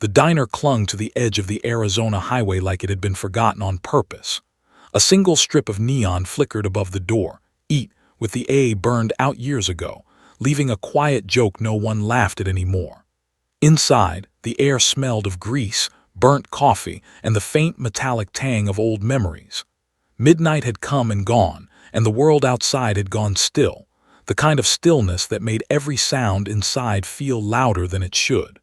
The diner clung to the edge of the Arizona highway like it had been forgotten on purpose. A single strip of neon flickered above the door, "Eat," with the A burned out years ago, leaving a quiet joke no one laughed at anymore. Inside, the air smelled of grease, burnt coffee, and the faint metallic tang of old memories. Midnight had come and gone, and the world outside had gone still, the kind of stillness that made every sound inside feel louder than it should.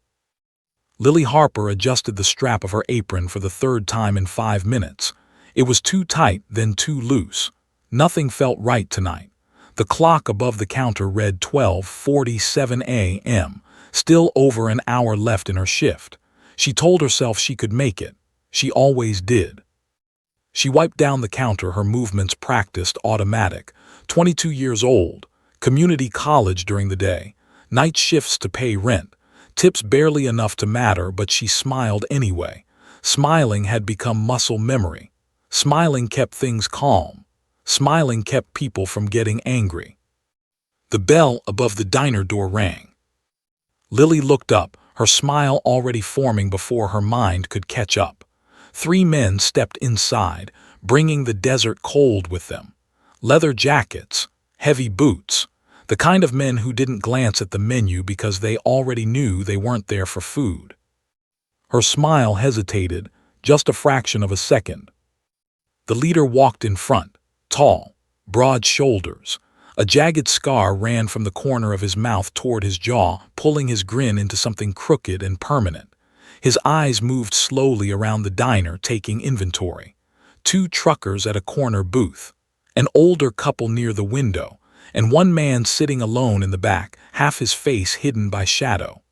Lily Harper adjusted the strap of her apron for the third time in 5 minutes. It was too tight, then too loose. Nothing felt right tonight. The clock above the counter read 12:47 a.m., still over an hour left in her shift. She told herself she could make it. She always did. She wiped down the counter, her movements practiced, automatic. 22 years old, community college during the day, night shifts to pay rent, tips barely enough to matter, but she smiled anyway. Smiling had become muscle memory. Smiling kept things calm. Smiling kept people from getting angry. The bell above the diner door rang. Lily looked up, her smile already forming before her mind could catch up. 3 men stepped inside, bringing the desert cold with them. Leather jackets, heavy boots, the kind of men who didn't glance at the menu because they already knew they weren't there for food. Her smile hesitated, just a fraction of a second. The leader walked in front, tall, broad shoulders. A jagged scar ran from the corner of his mouth toward his jaw, pulling his grin into something crooked and permanent. His eyes moved slowly around the diner, taking inventory. 2 truckers at a corner booth, an older couple near the window, and 1 man sitting alone in the back, half his face hidden by shadow.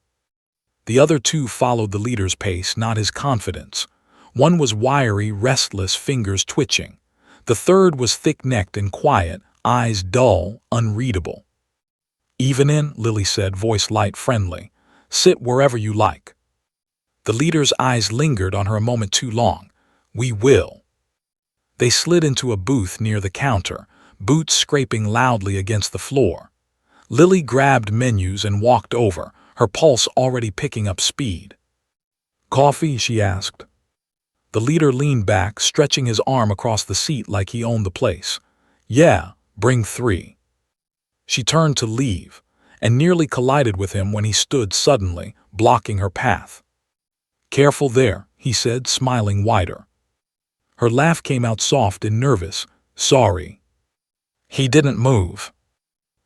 The other 2 followed the leader's pace, not his confidence. One was wiry, restless, fingers twitching. The third was thick-necked and quiet, eyes dull, unreadable. "Even in," Lily said, voice light, friendly. "Sit wherever you like." The leader's eyes lingered on her a moment too long. "We will." They slid into a booth near the counter, boots scraping loudly against the floor. Lily grabbed menus and walked over, her pulse already picking up speed. "Coffee?" she asked. The leader leaned back, stretching his arm across the seat like he owned the place. "Yeah, bring 3. She turned to leave, and nearly collided with him when he stood suddenly, blocking her path. "Careful there," he said, smiling wider. Her laugh came out soft and nervous. "Sorry." He didn't move.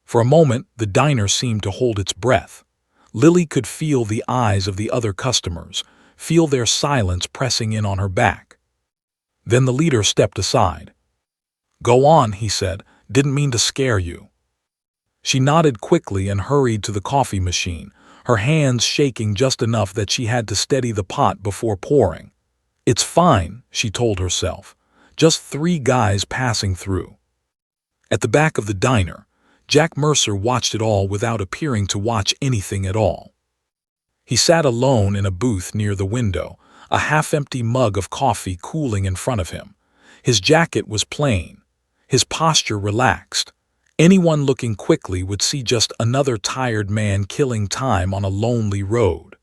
For a moment, the diner seemed to hold its breath. Lily could feel the eyes of the other customers, feel their silence pressing in on her back. Then the leader stepped aside. "Go on," he said. "Didn't mean to scare you." She nodded quickly and hurried to the coffee machine, her hands shaking just enough that she had to steady the pot before pouring. "It's fine," she told herself. "Just 3 guys passing through." At the back of the diner, Jack Mercer watched it all without appearing to watch anything at all. He sat alone in a booth near the window, a half-empty mug of coffee cooling in front of him. His jacket was plain, his posture relaxed. Anyone looking quickly would see just another tired man killing time on a lonely road.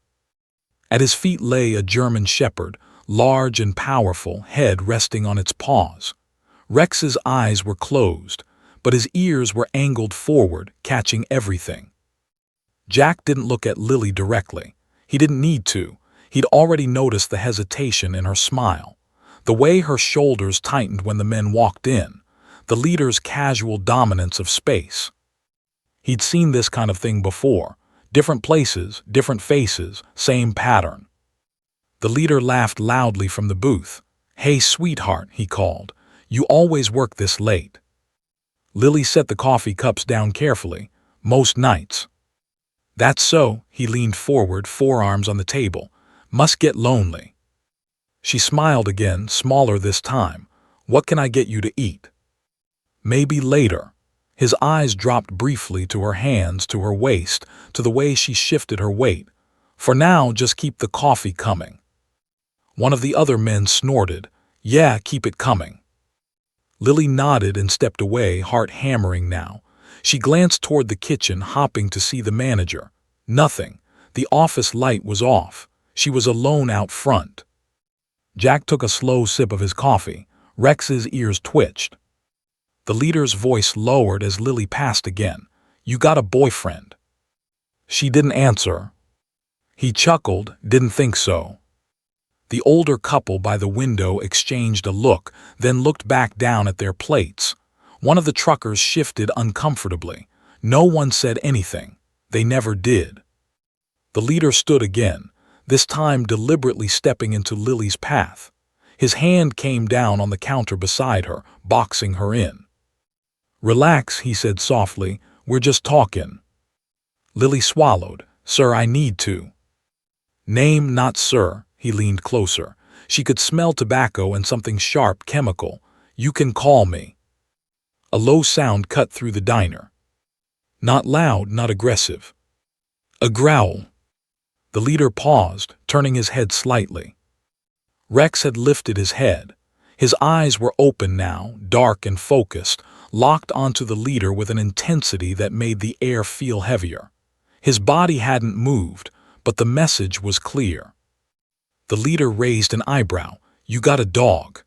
At his feet lay a German shepherd, large and powerful, head resting on its paws. Rex's eyes were closed, but his ears were angled forward, catching everything. Jack didn't look at Lily directly. He didn't need to. He'd already noticed the hesitation in her smile, the way her shoulders tightened when the men walked in, the leader's casual dominance of space. He'd seen this kind of thing before. Different places, different faces, same pattern. The leader laughed loudly from the booth. "Hey, sweetheart," he called. "You always work this late." Lily set the coffee cups down carefully. "Most nights." "That's so," he leaned forward, forearms on the table. "Must get lonely." She smiled again, smaller this time. "What can I get you to eat?" "Maybe later." His eyes dropped briefly to her hands, to her waist, to the way she shifted her weight. "For now, just keep the coffee coming." One of the other men snorted. "Yeah, keep it coming." Lily nodded and stepped away, heart hammering now. She glanced toward the kitchen, hopping to see the manager. Nothing. The office light was off. She was alone out front. Jack took a slow sip of his coffee. Rex's ears twitched. The leader's voice lowered as Lily passed again. "You got a boyfriend?" She didn't answer. He chuckled, "Didn't think so." The older couple by the window exchanged a look, then looked back down at their plates. One of the truckers shifted uncomfortably. No one said anything. They never did. The leader stood again, this time deliberately stepping into Lily's path. His hand came down on the counter beside her, boxing her in. "Relax," he said softly. "We're just talking." Lily swallowed. "Sir, I need to." "Name, not sir." He leaned closer. She could smell tobacco and something sharp, chemical. "You can call me." A low sound cut through the diner. Not loud, not aggressive. A growl. The leader paused, turning his head slightly. Rex had lifted his head. His eyes were open now, dark and focused, locked onto the leader with an intensity that made the air feel heavier. His body hadn't moved, but the message was clear. The leader raised an eyebrow. "You got a dog."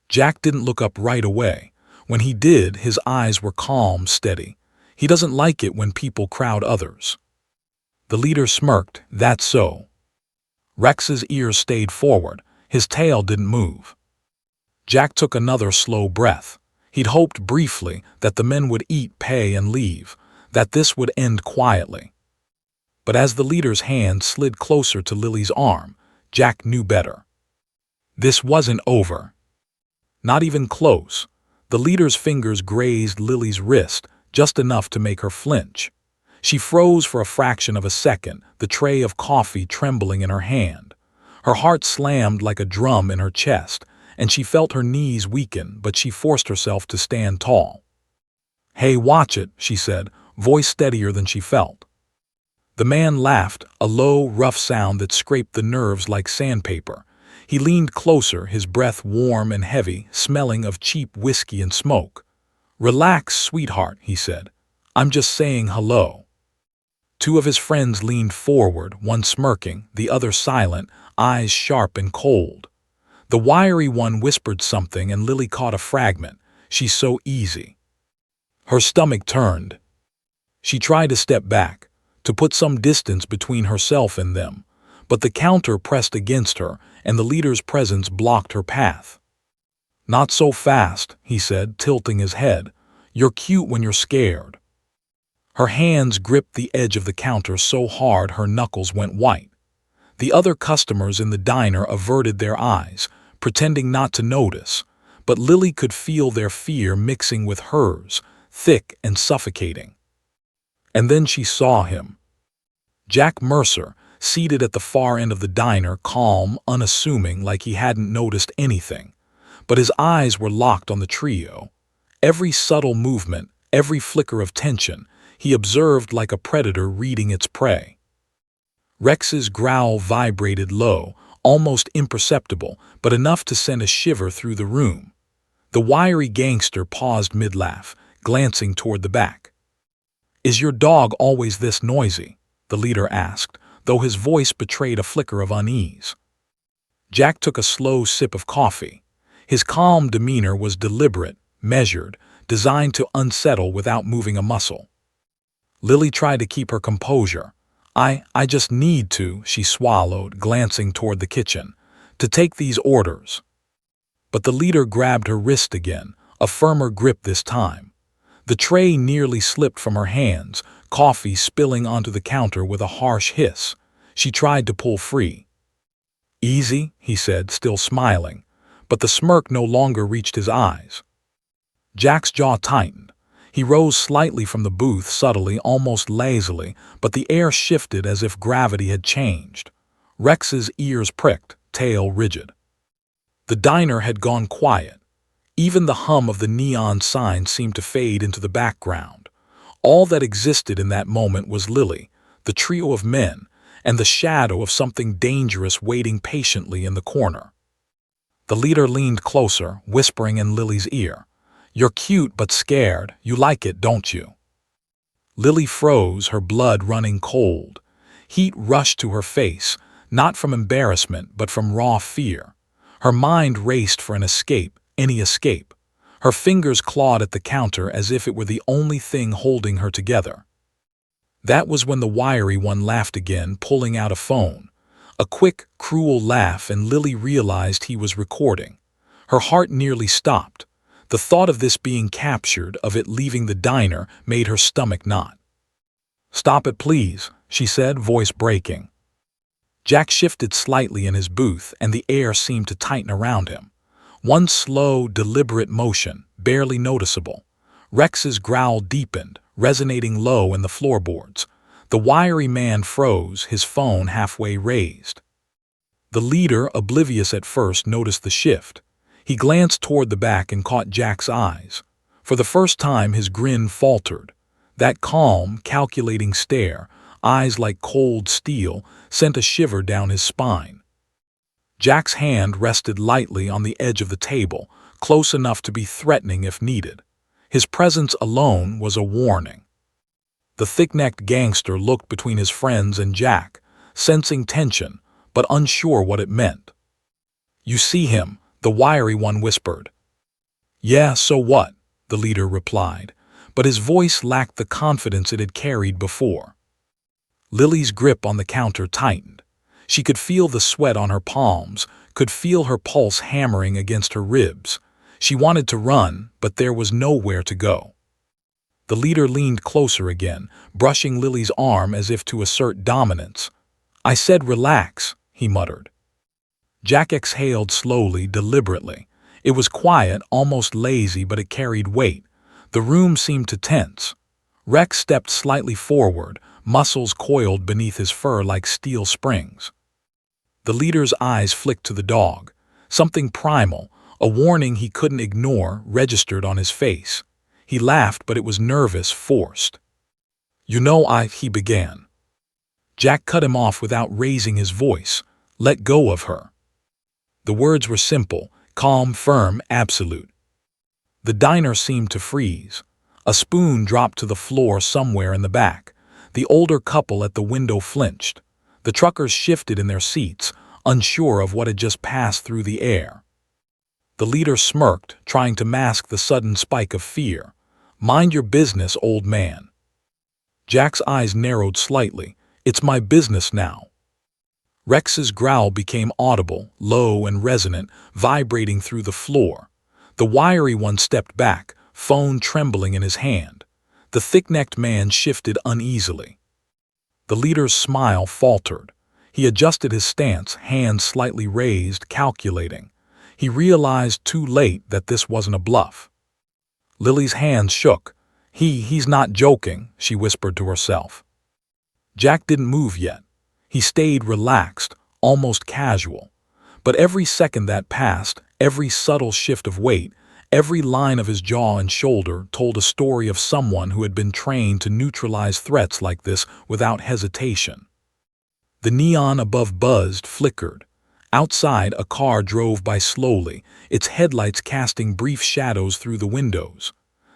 Jack didn't look up right away. When he did, his eyes were calm, steady. He doesn't like it when people crowd others. The leader smirked. "That's so." Rex's ears stayed forward. His tail didn't move. Jack took another slow breath. He'd hoped briefly that the men would eat, pay, and leave, that this would end quietly. But as the leader's hand slid closer to Lily's arm, Jack knew better. This wasn't over. Not even close. The leader's fingers grazed Lily's wrist, just enough to make her flinch. She froze for a fraction of a second, the tray of coffee trembling in her hand. Her heart slammed like a drum in her chest, and she felt her knees weaken, but she forced herself to stand tall. "Hey, watch it," she said, voice steadier than she felt. The man laughed, a low, rough sound that scraped the nerves like sandpaper. He leaned closer, his breath warm and heavy, smelling of cheap whiskey and smoke. "Relax, sweetheart," he said. "I'm just saying hello." Two of his friends leaned forward, one smirking, the other silent, eyes sharp and cold. The wiry one whispered something and Lily caught a fragment. "She's so easy." Her stomach turned. She tried to step back, to put some distance between herself and them, but the counter pressed against her and the leader's presence blocked her path. "Not so fast," he said, tilting his head. "You're cute when you're scared." Her hands gripped the edge of the counter so hard her knuckles went white. The other customers in the diner averted their eyes, pretending not to notice, but Lily could feel their fear mixing with hers, thick and suffocating. And then she saw him. Jack Mercer, seated at the far end of the diner, calm, unassuming, like he hadn't noticed anything. But his eyes were locked on the trio. Every subtle movement, every flicker of tension, he observed like a predator reading its prey. Rex's growl vibrated low, almost imperceptible, but enough to send a shiver through the room. The wiry gangster paused mid-laugh, glancing toward the back. "Is your dog always this noisy?" the leader asked, though his voice betrayed a flicker of unease. Jack took a slow sip of coffee. His calm demeanor was deliberate, measured, designed to unsettle without moving a muscle. Lily tried to keep her composure. I just need to," she swallowed, glancing toward the kitchen, "to take these orders." But the leader grabbed her wrist again, a firmer grip this time. The tray nearly slipped from her hands, coffee spilling onto the counter with a harsh hiss. She tried to pull free. "Easy," he said, still smiling, but the smirk no longer reached his eyes. Jack's jaw tightened. He rose slightly from the booth, subtly, almost lazily, but the air shifted as if gravity had changed. Rex's ears pricked, tail rigid. The diner had gone quiet. Even the hum of the neon sign seemed to fade into the background. All that existed in that moment was Lily, the trio of men, and the shadow of something dangerous waiting patiently in the corner. The leader leaned closer, whispering in Lily's ear. "You're cute but scared. You like it, don't you?" Lily froze, her blood running cold. Heat rushed to her face, not from embarrassment but from raw fear. Her mind raced for an escape, any escape. Her fingers clawed at the counter as if it were the only thing holding her together. That was when the wiry one laughed again, pulling out a phone. A quick, cruel laugh, and Lily realized he was recording. Her heart nearly stopped. The thought of this being captured, of it leaving the diner, made her stomach knot. "Stop it, please," she said, voice breaking. Jack shifted slightly in his booth, and the air seemed to tighten around him. One slow, deliberate motion, barely noticeable. Rex's growl deepened, resonating low in the floorboards. The wiry man froze, his phone halfway raised. The leader, oblivious at first, noticed the shift. He glanced toward the back and caught Jack's eyes. For the first time, his grin faltered. That calm, calculating stare, eyes like cold steel, sent a shiver down his spine. Jack's hand rested lightly on the edge of the table, close enough to be threatening if needed. His presence alone was a warning. The thick-necked gangster looked between his friends and Jack, sensing tension, but unsure what it meant. "You see him," the wiry one whispered. "Yeah, so what?" the leader replied, but his voice lacked the confidence it had carried before. Lily's grip on the counter tightened. She could feel the sweat on her palms, could feel her pulse hammering against her ribs. She wanted to run, but there was nowhere to go. The leader leaned closer again, brushing Lily's arm as if to assert dominance. "I said relax," he muttered. Jack exhaled slowly, deliberately. It was quiet, almost lazy, but it carried weight. The room seemed to tense. Rex stepped slightly forward, muscles coiled beneath his fur like steel springs. The leader's eyes flicked to the dog. Something primal, a warning he couldn't ignore, registered on his face. He laughed, but it was nervous, forced. "You know he began." Jack cut him off without raising his voice. "Let go of her." The words were simple, calm, firm, absolute. The diner seemed to freeze. A spoon dropped to the floor somewhere in the back. The older couple at the window flinched. The truckers shifted in their seats, unsure of what had just passed through the air. The leader smirked, trying to mask the sudden spike of fear. "Mind your business, old man." Jack's eyes narrowed slightly. "It's my business now." Rex's growl became audible, low and resonant, vibrating through the floor. The wiry one stepped back, phone trembling in his hand. The thick-necked man shifted uneasily. The leader's smile faltered. He adjusted his stance, hands slightly raised, calculating. He realized too late that this wasn't a bluff. Lily's hands shook. He's not joking," she whispered to herself. Jack didn't move yet. He stayed relaxed, almost casual. But every second that passed, every subtle shift of weight, every line of his jaw and shoulder told a story of someone who had been trained to neutralize threats like this without hesitation. The neon above buzzed, flickered. Outside, a car drove by slowly, its headlights casting brief shadows through the windows.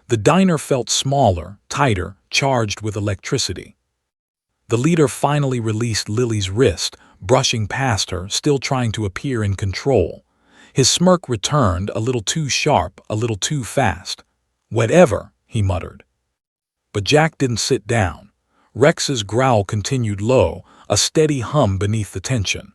The diner felt smaller, tighter, charged with electricity. The leader finally released Lily's wrist, brushing past her, still trying to appear in control. His smirk returned, a little too sharp, a little too fast. "Whatever," he muttered. But Jack didn't sit down. Rex's growl continued low, a steady hum beneath the tension.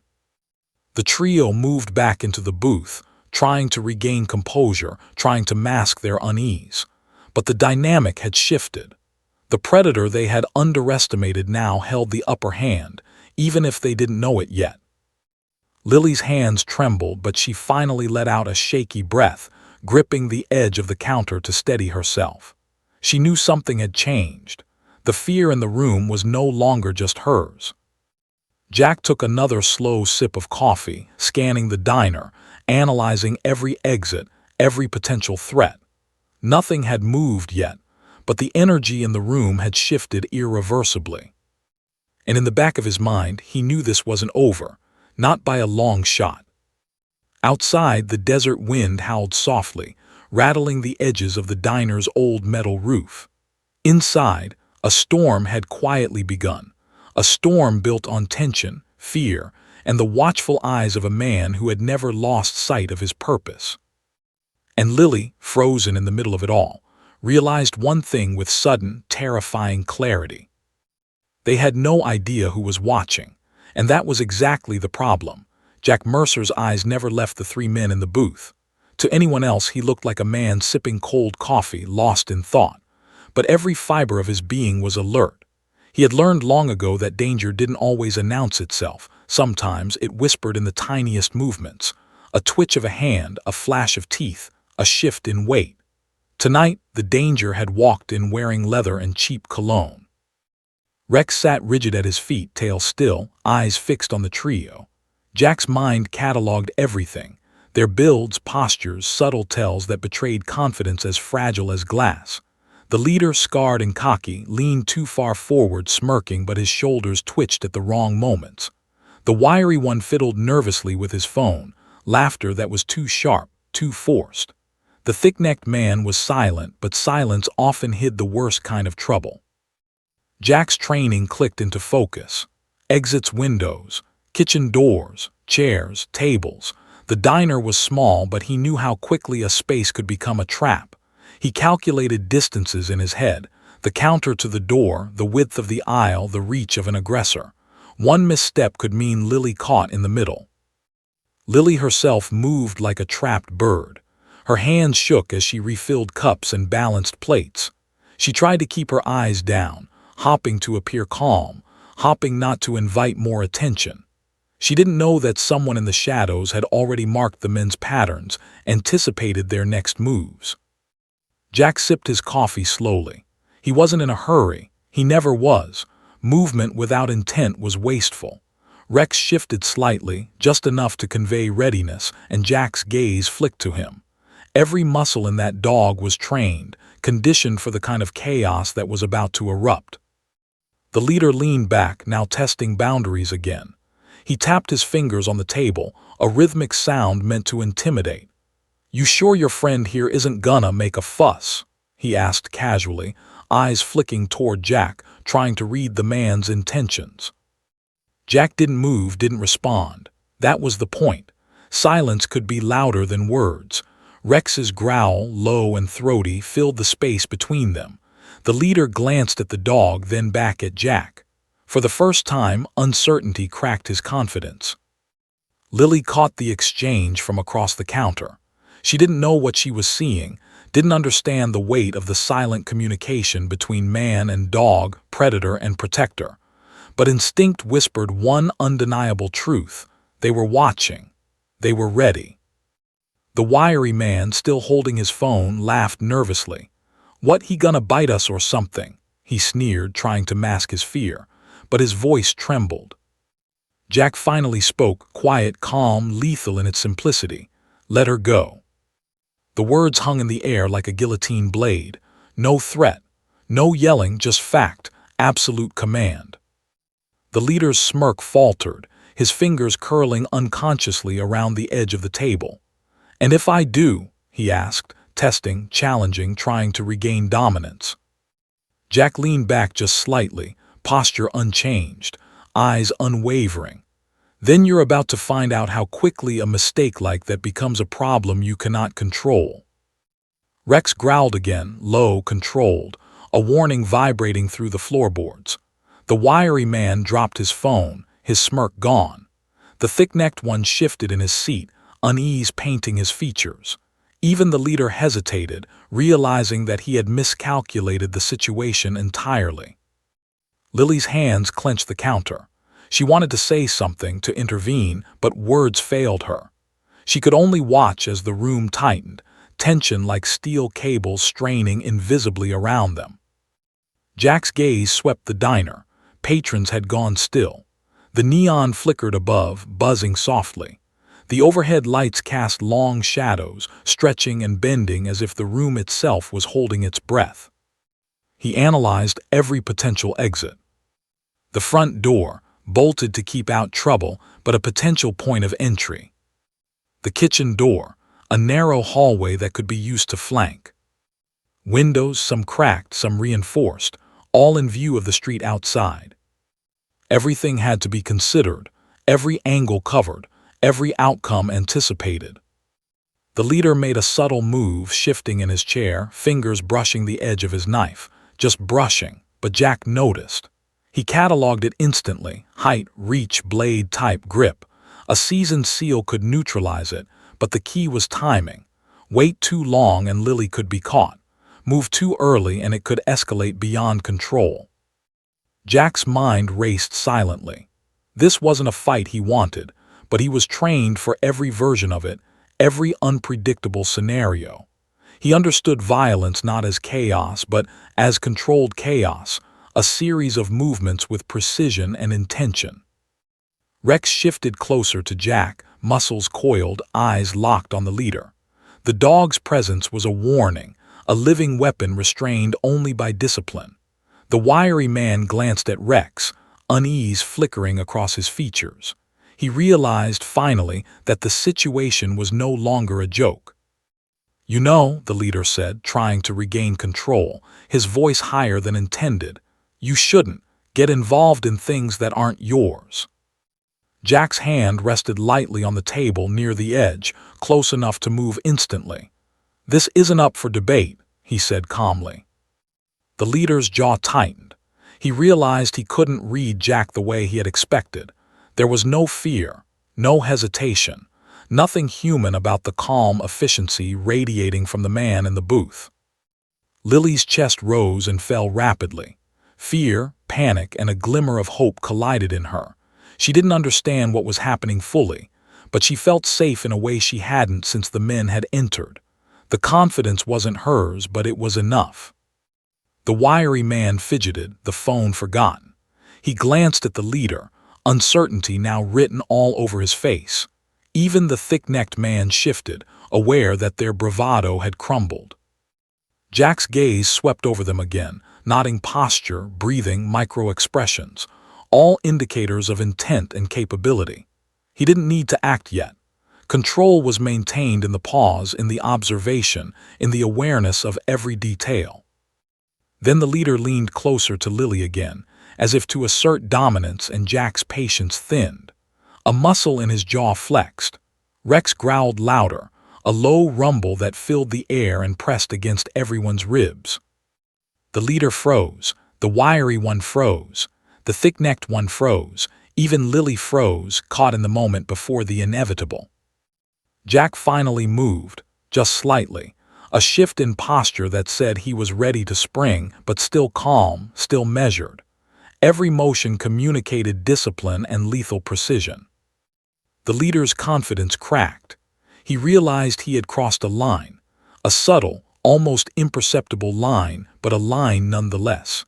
The trio moved back into the booth, trying to regain composure, trying to mask their unease. But the dynamic had shifted. The predator they had underestimated now held the upper hand, even if they didn't know it yet. Lily's hands trembled, but she finally let out a shaky breath, gripping the edge of the counter to steady herself. She knew something had changed. The fear in the room was no longer just hers. Jack took another slow sip of coffee, scanning the diner, analyzing every exit, every potential threat. Nothing had moved yet, but the energy in the room had shifted irreversibly. And in the back of his mind, he knew this wasn't over, not by a long shot. Outside, the desert wind howled softly, rattling the edges of the diner's old metal roof. Inside, a storm had quietly begun. A storm built on tension, fear, and the watchful eyes of a man who had never lost sight of his purpose. And Lily, frozen in the middle of it all, realized one thing with sudden, terrifying clarity. They had no idea who was watching, and that was exactly the problem. Jack Mercer's eyes never left the three men in the booth. To anyone else, he looked like a man sipping cold coffee, lost in thought. But every fiber of his being was alert. He had learned long ago that danger didn't always announce itself. Sometimes it whispered in the tiniest movements. A twitch of a hand, a flash of teeth, a shift in weight. Tonight, the danger had walked in wearing leather and cheap cologne. Rex sat rigid at his feet, tail still, eyes fixed on the trio. Jack's mind cataloged everything, their builds, postures, subtle tells that betrayed confidence as fragile as glass. The leader, scarred and cocky, leaned too far forward, smirking, but his shoulders twitched at the wrong moments. The wiry one fiddled nervously with his phone, laughter that was too sharp, too forced. The thick-necked man was silent, but silence often hid the worst kind of trouble. Jack's training clicked into focus. Exits, windows, kitchen doors, chairs, tables. The diner was small, but he knew how quickly a space could become a trap. He calculated distances in his head, the counter to the door, the width of the aisle, the reach of an aggressor. One misstep could mean Lily caught in the middle. Lily herself moved like a trapped bird. Her hands shook as she refilled cups and balanced plates. She tried to keep her eyes down, hopping to appear calm, hopping not to invite more attention. She didn't know that someone in the shadows had already marked the men's patterns, anticipated their next moves. Jack sipped his coffee slowly. He wasn't in a hurry. He never was. Movement without intent was wasteful. Rex shifted slightly, just enough to convey readiness, and Jack's gaze flicked to him. Every muscle in that dog was trained, conditioned for the kind of chaos that was about to erupt. The leader leaned back, now testing boundaries again. He tapped his fingers on the table, a rhythmic sound meant to intimidate. "You sure your friend here isn't gonna make a fuss?" he asked casually, eyes flicking toward Jack, trying to read the man's intentions. Jack didn't move, didn't respond. That was the point. Silence could be louder than words. Rex's growl, low and throaty, filled the space between them. The leader glanced at the dog, then back at Jack. For the first time, uncertainty cracked his confidence. Lily caught the exchange from across the counter. She didn't know what she was seeing, didn't understand the weight of the silent communication between man and dog, predator and protector. But instinct whispered one undeniable truth. They were watching. They were ready. The wiry man, still holding his phone, laughed nervously. "What, he gonna bite us or something?" he sneered, trying to mask his fear, but his voice trembled. Jack finally spoke, quiet, calm, lethal in its simplicity. "Let her go." The words hung in the air like a guillotine blade. No threat, no yelling, just fact, absolute command. The leader's smirk faltered, his fingers curling unconsciously around the edge of the table. "And if I do?" he asked, testing, challenging, trying to regain dominance. Jack leaned back just slightly, posture unchanged, eyes unwavering. "Then you're about to find out how quickly a mistake like that becomes a problem you cannot control." Rex growled again, low, controlled, a warning vibrating through the floorboards. The wiry man dropped his phone, his smirk gone. The thick-necked one shifted in his seat, unease painting his features. Even the leader hesitated, realizing that he had miscalculated the situation entirely. Lily's hands clenched the counter. She wanted to say something, to intervene, but words failed her. She could only watch as the room tightened, tension like steel cables straining invisibly around them. Jack's gaze swept the diner. Patrons had gone still. The neon flickered above, buzzing softly. The overhead lights cast long shadows, stretching and bending as if the room itself was holding its breath. He analyzed every potential exit. The front door, bolted to keep out trouble, but a potential point of entry. The kitchen door, a narrow hallway that could be used to flank. Windows, some cracked, some reinforced, all in view of the street outside. Everything had to be considered, every angle covered, every outcome anticipated. The leader made a subtle move, shifting in his chair, fingers brushing the edge of his knife. Just brushing, but Jack noticed. He cataloged it instantly: height, reach, blade type, grip. A seasoned seal could neutralize it, but the key was timing. Wait too long and Lily could be caught. Move too early and it could escalate beyond control. Jack's mind raced silently. This wasn't a fight he wanted, but he was trained for every version of it, every unpredictable scenario. He understood violence not as chaos, but as controlled chaos, a series of movements with precision and intention. Rex shifted closer to Jack, muscles coiled, eyes locked on the leader. The dog's presence was a warning, a living weapon restrained only by discipline. The wiry man glanced at Rex, unease flickering across his features. He realized finally that the situation was no longer a joke. "You know," the leader said, trying to regain control, his voice higher than intended, "you shouldn't get involved in things that aren't yours." Jack's hand rested lightly on the table near the edge, close enough to move instantly. "This isn't up for debate," he said calmly. The leader's jaw tightened. He realized he couldn't read Jack the way he had expected. There was no fear, no hesitation, nothing human about the calm efficiency radiating from the man in the booth. Lily's chest rose and fell rapidly. Fear, panic, and a glimmer of hope collided in her. She didn't understand what was happening fully, but she felt safe in a way she hadn't since the men had entered. The confidence wasn't hers, but it was enough. The wiry man fidgeted, the phone forgotten. He glanced at the leader, uncertainty now written all over his face. Even the thick-necked man shifted, aware that their bravado had crumbled. Jack's gaze swept over them again, nodding posture, breathing, micro-expressions, all indicators of intent and capability. He didn't need to act yet. Control was maintained in the pause, in the observation, in the awareness of every detail. Then the leader leaned closer to Lily again, as if to assert dominance, and Jack's patience thinned. A muscle in his jaw flexed. Rex growled louder, a low rumble that filled the air and pressed against everyone's ribs. The leader froze. The wiry one froze. The thick-necked one froze. Even Lily froze, caught in the moment before the inevitable. Jack finally moved, just slightly, a shift in posture that said he was ready to spring, but still calm, still measured. Every motion communicated discipline and lethal precision. The leader's confidence cracked. He realized he had crossed a line, a subtle, almost imperceptible line, but a line nonetheless.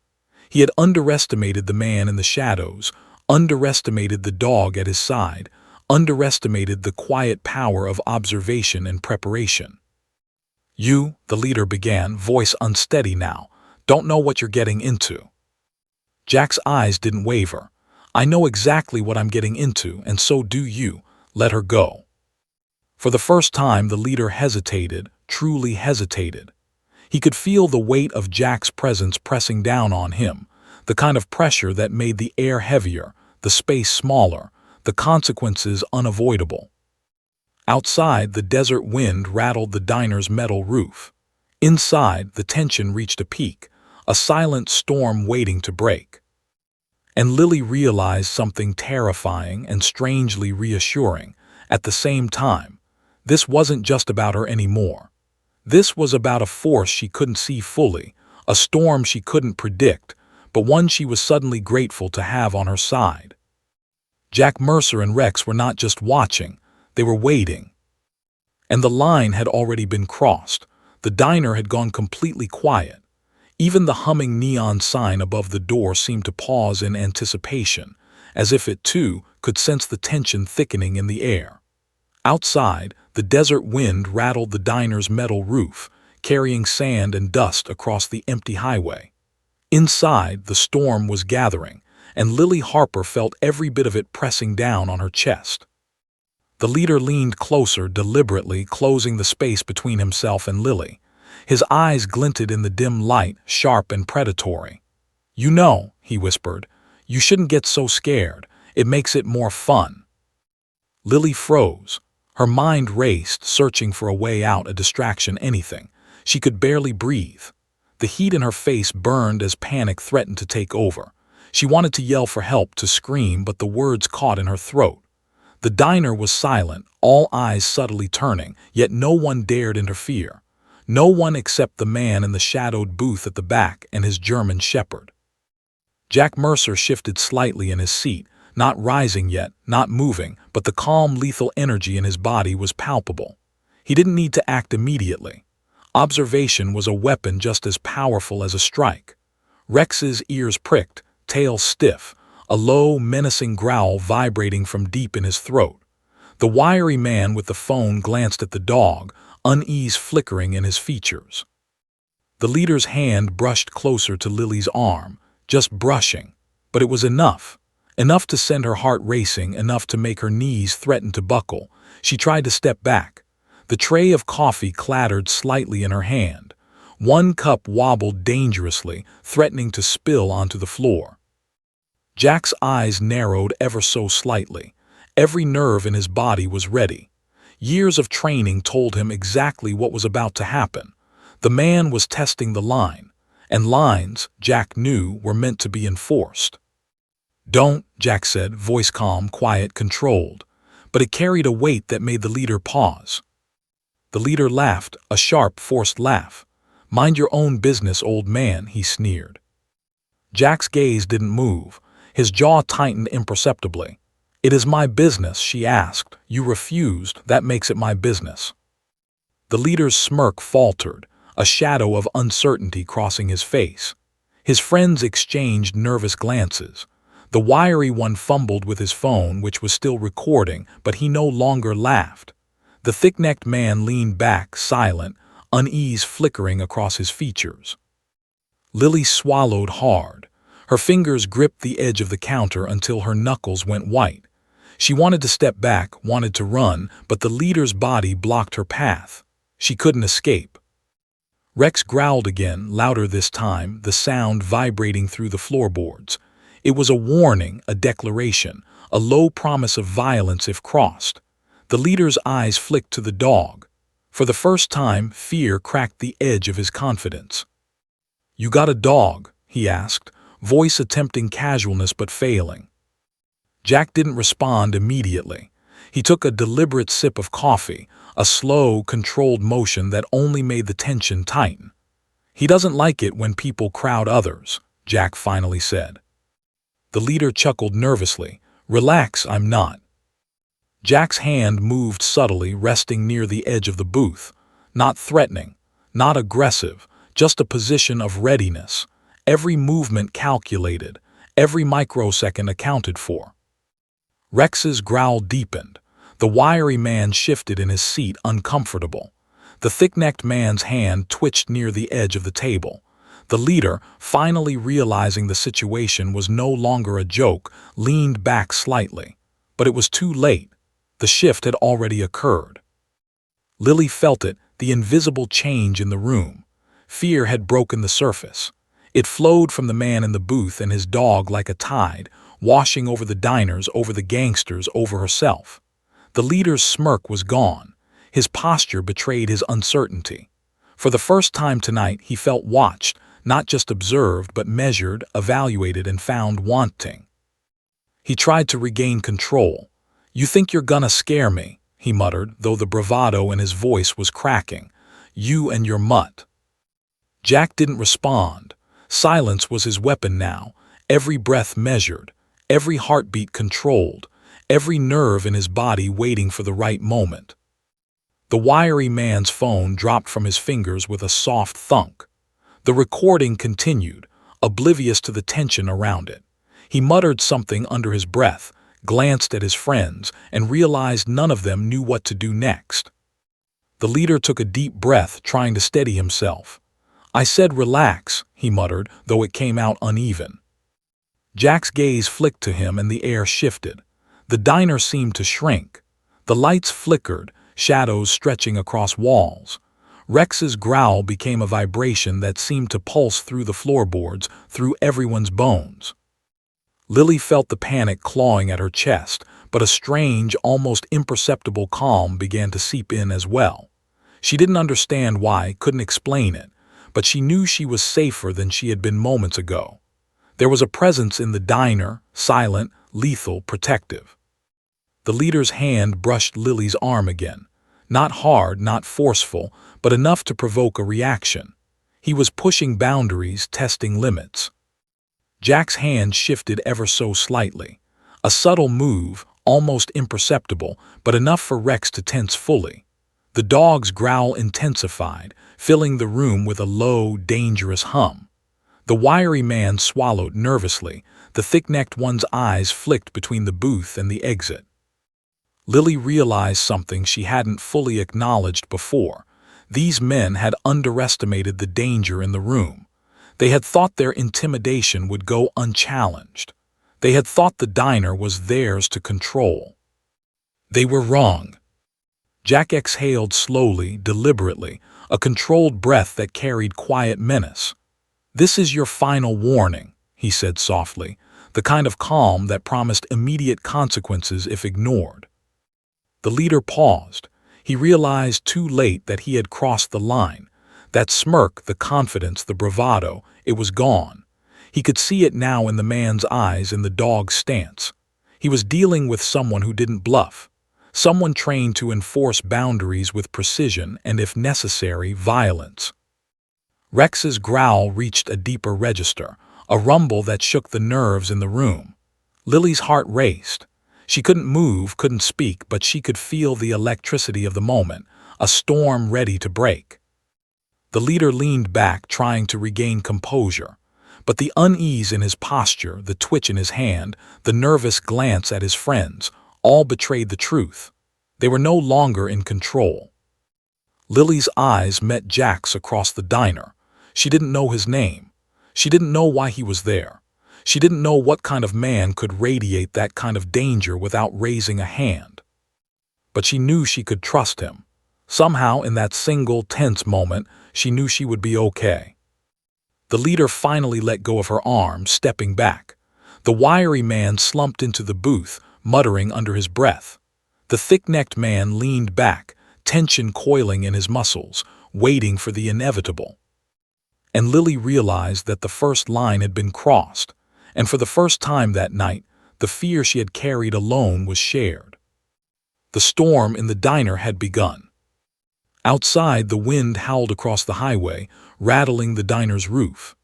He had underestimated the man in the shadows, underestimated the dog at his side, underestimated the quiet power of observation and preparation. "You," the leader began, voice unsteady now, "don't know what you're getting into." Jack's eyes didn't waver. "I know exactly what I'm getting into, and so do you. Let her go." For the first time, the leader hesitated, truly hesitated. He could feel the weight of Jack's presence pressing down on him, the kind of pressure that made the air heavier, the space smaller, the consequences unavoidable. Outside, the desert wind rattled the diner's metal roof. Inside, the tension reached a peak, a silent storm waiting to break. And Lily realized something terrifying and strangely reassuring at the same time. This wasn't just about her anymore. This was about a force she couldn't see fully, a storm she couldn't predict, but one she was suddenly grateful to have on her side. Jack Mercer and Rex were not just watching, they were waiting. And the line had already been crossed. The diner had gone completely quiet. Even the humming neon sign above the door seemed to pause in anticipation, as if it too could sense the tension thickening in the air. Outside, the desert wind rattled the diner's metal roof, carrying sand and dust across the empty highway. Inside, the storm was gathering, and Lily Harper felt every bit of it pressing down on her chest. The leader leaned closer, deliberately closing the space between himself and Lily. His eyes glinted in the dim light, sharp and predatory. "You know," he whispered, "you shouldn't get so scared. It makes it more fun." Lily froze. Her mind raced, searching for a way out, a distraction, anything. She could barely breathe. The heat in her face burned as panic threatened to take over. She wanted to yell for help, to scream, but the words caught in her throat. The diner was silent, all eyes subtly turning, yet no one dared interfere. No one except the man in the shadowed booth at the back and his German shepherd. Jack Mercer shifted slightly in his seat, not rising yet, not moving, but the calm, lethal energy in his body was palpable. He didn't need to act immediately. Observation was a weapon just as powerful as a strike. Rex's ears pricked, tail stiff, a low, menacing growl vibrating from deep in his throat. The wiry man with the phone glanced at the dog, unease flickering in his features. The leader's hand brushed closer to Lily's arm, just brushing, but it was enough. Enough to send her heart racing, enough to make her knees threaten to buckle. She tried to step back. The tray of coffee clattered slightly in her hand. One cup wobbled dangerously, threatening to spill onto the floor. Jack's eyes narrowed ever so slightly. Every nerve in his body was ready. Years of training told him exactly what was about to happen. The man was testing the line, and lines, Jack knew, were meant to be enforced. "Don't," Jack said, voice calm, quiet, controlled. But it carried a weight that made the leader pause. The leader laughed, a sharp, forced laugh. "Mind your own business, old man," he sneered. Jack's gaze didn't move. His jaw tightened imperceptibly. "It is my business," she asked. "You refused. That makes it my business." The leader's smirk faltered, a shadow of uncertainty crossing his face. His friends exchanged nervous glances. The wiry one fumbled with his phone, which was still recording, but he no longer laughed. The thick-necked man leaned back, silent, unease flickering across his features. Lily swallowed hard. Her fingers gripped the edge of the counter until her knuckles went white. She wanted to step back, wanted to run, but the leader's body blocked her path. She couldn't escape. Rex growled again, louder this time, the sound vibrating through the floorboards. It was a warning, a declaration, a low promise of violence if crossed. The leader's eyes flicked to the dog. For the first time, fear cracked the edge of his confidence. "You got a dog?" he asked, voice attempting casualness but failing. Jack didn't respond immediately. He took a deliberate sip of coffee, a slow, controlled motion that only made the tension tighten. "He doesn't like it when people crowd others," Jack finally said. The leader chuckled nervously. "Relax, I'm not." Jack's hand moved subtly, resting near the edge of the booth. Not threatening, not aggressive, just a position of readiness. Every movement calculated, every microsecond accounted for. Rex's growl deepened. The wiry man shifted in his seat, uncomfortable. The thick-necked man's hand twitched near the edge of the table. The leader, finally realizing the situation was no longer a joke, leaned back slightly. But it was too late. The shift had already occurred. Lily felt it, the invisible change in the room. Fear had broken the surface. It flowed from the man in the booth and his dog like a tide, washing over the diners, over the gangsters, over herself. The leader's smirk was gone. His posture betrayed his uncertainty. For the first time tonight, he felt watched, not just observed, but measured, evaluated, and found wanting. He tried to regain control. "You think you're gonna scare me," he muttered, though the bravado in his voice was cracking. "You and your mutt." Jack didn't respond. Silence was his weapon now, every breath measured, every heartbeat controlled, every nerve in his body waiting for the right moment. The wiry man's phone dropped from his fingers with a soft thunk. The recording continued, oblivious to the tension around it. He muttered something under his breath, glanced at his friends, and realized none of them knew what to do next. The leader took a deep breath, trying to steady himself. "I said relax," he muttered, though it came out uneven. Jack's gaze flicked to him and the air shifted. The diner seemed to shrink. The lights flickered, shadows stretching across walls. Rex's growl became a vibration that seemed to pulse through the floorboards, through everyone's bones. Lily felt the panic clawing at her chest, but a strange, almost imperceptible calm began to seep in as well. She didn't understand why, couldn't explain it, but she knew she was safer than she had been moments ago. There was a presence in the diner, silent, lethal, protective. The leader's hand brushed Lily's arm again. Not hard, not forceful, but enough to provoke a reaction. He was pushing boundaries, testing limits. Jack's hand shifted ever so slightly. A subtle move, almost imperceptible, but enough for Rex to tense fully. The dog's growl intensified, filling the room with a low, dangerous hum. The wiry man swallowed nervously, the thick-necked one's eyes flicked between the booth and the exit. Lily realized something she hadn't fully acknowledged before. These men had underestimated the danger in the room. They had thought their intimidation would go unchallenged. They had thought the diner was theirs to control. They were wrong. Jack exhaled slowly, deliberately, a controlled breath that carried quiet menace. "This is your final warning," he said softly, the kind of calm that promised immediate consequences if ignored. The leader paused. He realized too late that he had crossed the line. That smirk, the confidence, the bravado, it was gone. He could see it now in the man's eyes, in the dog's stance. He was dealing with someone who didn't bluff. Someone trained to enforce boundaries with precision and, if necessary, violence. Rex's growl reached a deeper register, a rumble that shook the nerves in the room. Lily's heart raced. She couldn't move, couldn't speak, but she could feel the electricity of the moment, a storm ready to break. The leader leaned back, trying to regain composure. But the unease in his posture, the twitch in his hand, the nervous glance at his friends, all betrayed the truth. They were no longer in control. Lily's eyes met Jack's across the diner. She didn't know his name. She didn't know why he was there. She didn't know what kind of man could radiate that kind of danger without raising a hand. But she knew she could trust him. Somehow, in that single, tense moment, she knew she would be okay. The leader finally let go of her arm, stepping back. The wiry man slumped into the booth, muttering under his breath. The thick-necked man leaned back, tension coiling in his muscles, waiting for the inevitable. And Lily realized that the first line had been crossed, and for the first time that night, the fear she had carried alone was shared. The storm in the diner had begun. Outside, the wind howled across the highway, rattling the diner's roof.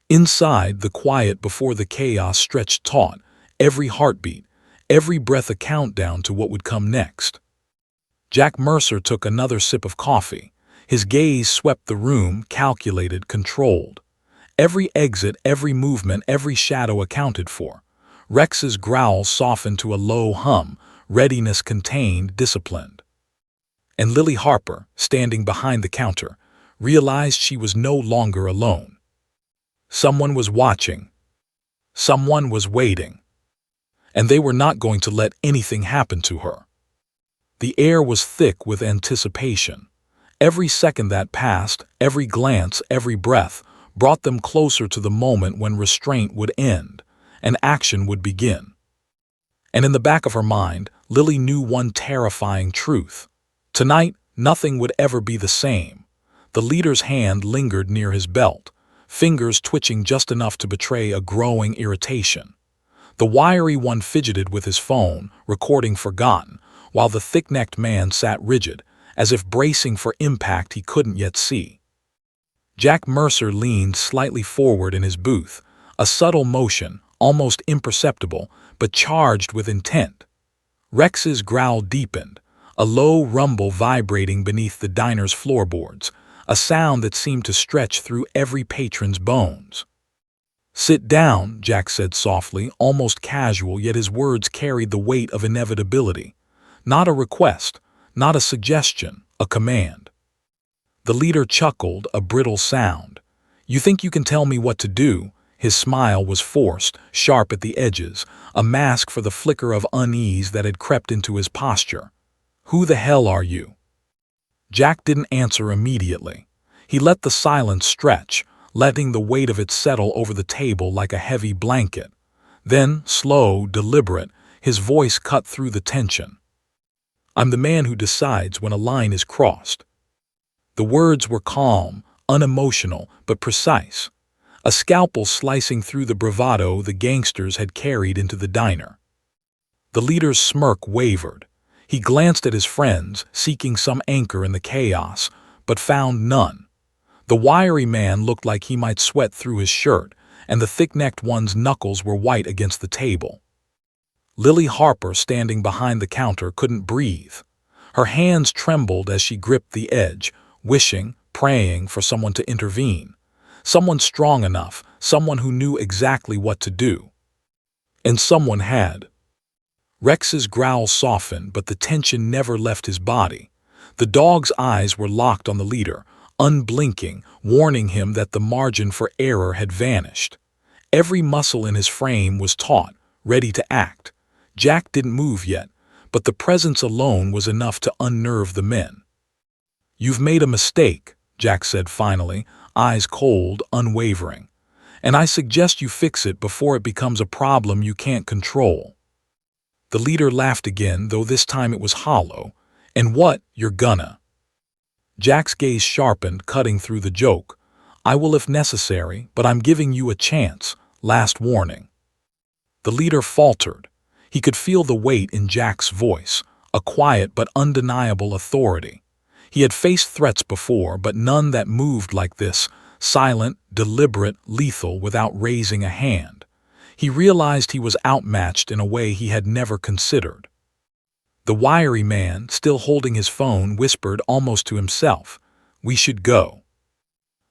Inside, the quiet before the chaos stretched taut, every heartbeat, every breath a countdown to what would come next. Jack Mercer took another sip of coffee. His gaze swept the room, calculated, controlled. Every exit, every movement, every shadow accounted for. Rex's growl softened to a low hum, readiness contained, disciplined. And Lily Harper, standing behind the counter, realized she was no longer alone. Someone was watching. Someone was waiting. And they were not going to let anything happen to her. The air was thick with anticipation. Every second that passed, every glance, every breath, brought them closer to the moment when restraint would end and action would begin. And in the back of her mind, Lily knew one terrifying truth. Tonight, nothing would ever be the same. The leader's hand lingered near his belt, fingers twitching just enough to betray a growing irritation. The wiry one fidgeted with his phone, recording forgotten, while the thick-necked man sat rigid, as if bracing for impact he couldn't yet see. Jack Mercer leaned slightly forward in his booth, a subtle motion, almost imperceptible, but charged with intent. Rex's growl deepened, a low rumble vibrating beneath the diner's floorboards, a sound that seemed to stretch through every patron's bones. "Sit down," Jack said softly, almost casual, yet his words carried the weight of inevitability. Not a request, not a suggestion, a command. The leader chuckled, a brittle sound. "You think you can tell me what to do?" His smile was forced, sharp at the edges, a mask for the flicker of unease that had crept into his posture. "Who the hell are you?" Jack didn't answer immediately. He let the silence stretch, letting the weight of it settle over the table like a heavy blanket. Then, slow, deliberate, his voice cut through the tension. "I'm the man who decides when a line is crossed." The words were calm, unemotional, but precise, a scalpel slicing through the bravado the gangsters had carried into the diner. The leader's smirk wavered. He glanced at his friends, seeking some anchor in the chaos, but found none. The wiry man looked like he might sweat through his shirt, and the thick-necked one's knuckles were white against the table. Lily Harper, standing behind the counter, couldn't breathe. Her hands trembled as she gripped the edge, wishing, praying for someone to intervene. Someone strong enough, someone who knew exactly what to do. And someone had. Rex's growl softened, but the tension never left his body. The dog's eyes were locked on the leader, unblinking, warning him that the margin for error had vanished. Every muscle in his frame was taut, ready to act. Jack didn't move yet, but the presence alone was enough to unnerve the men. "You've made a mistake," Jack said finally, eyes cold, unwavering. "And I suggest you fix it before it becomes a problem you can't control." The leader laughed again, though this time it was hollow. "And what, you're gonna?" Jack's gaze sharpened, cutting through the joke. "I will if necessary, but I'm giving you a chance. Last warning." The leader faltered. He could feel the weight in Jack's voice, a quiet but undeniable authority. He had faced threats before, but none that moved like this, silent, deliberate, lethal, without raising a hand. He realized he was outmatched in a way he had never considered. The wiry man, still holding his phone, whispered almost to himself, "We should go."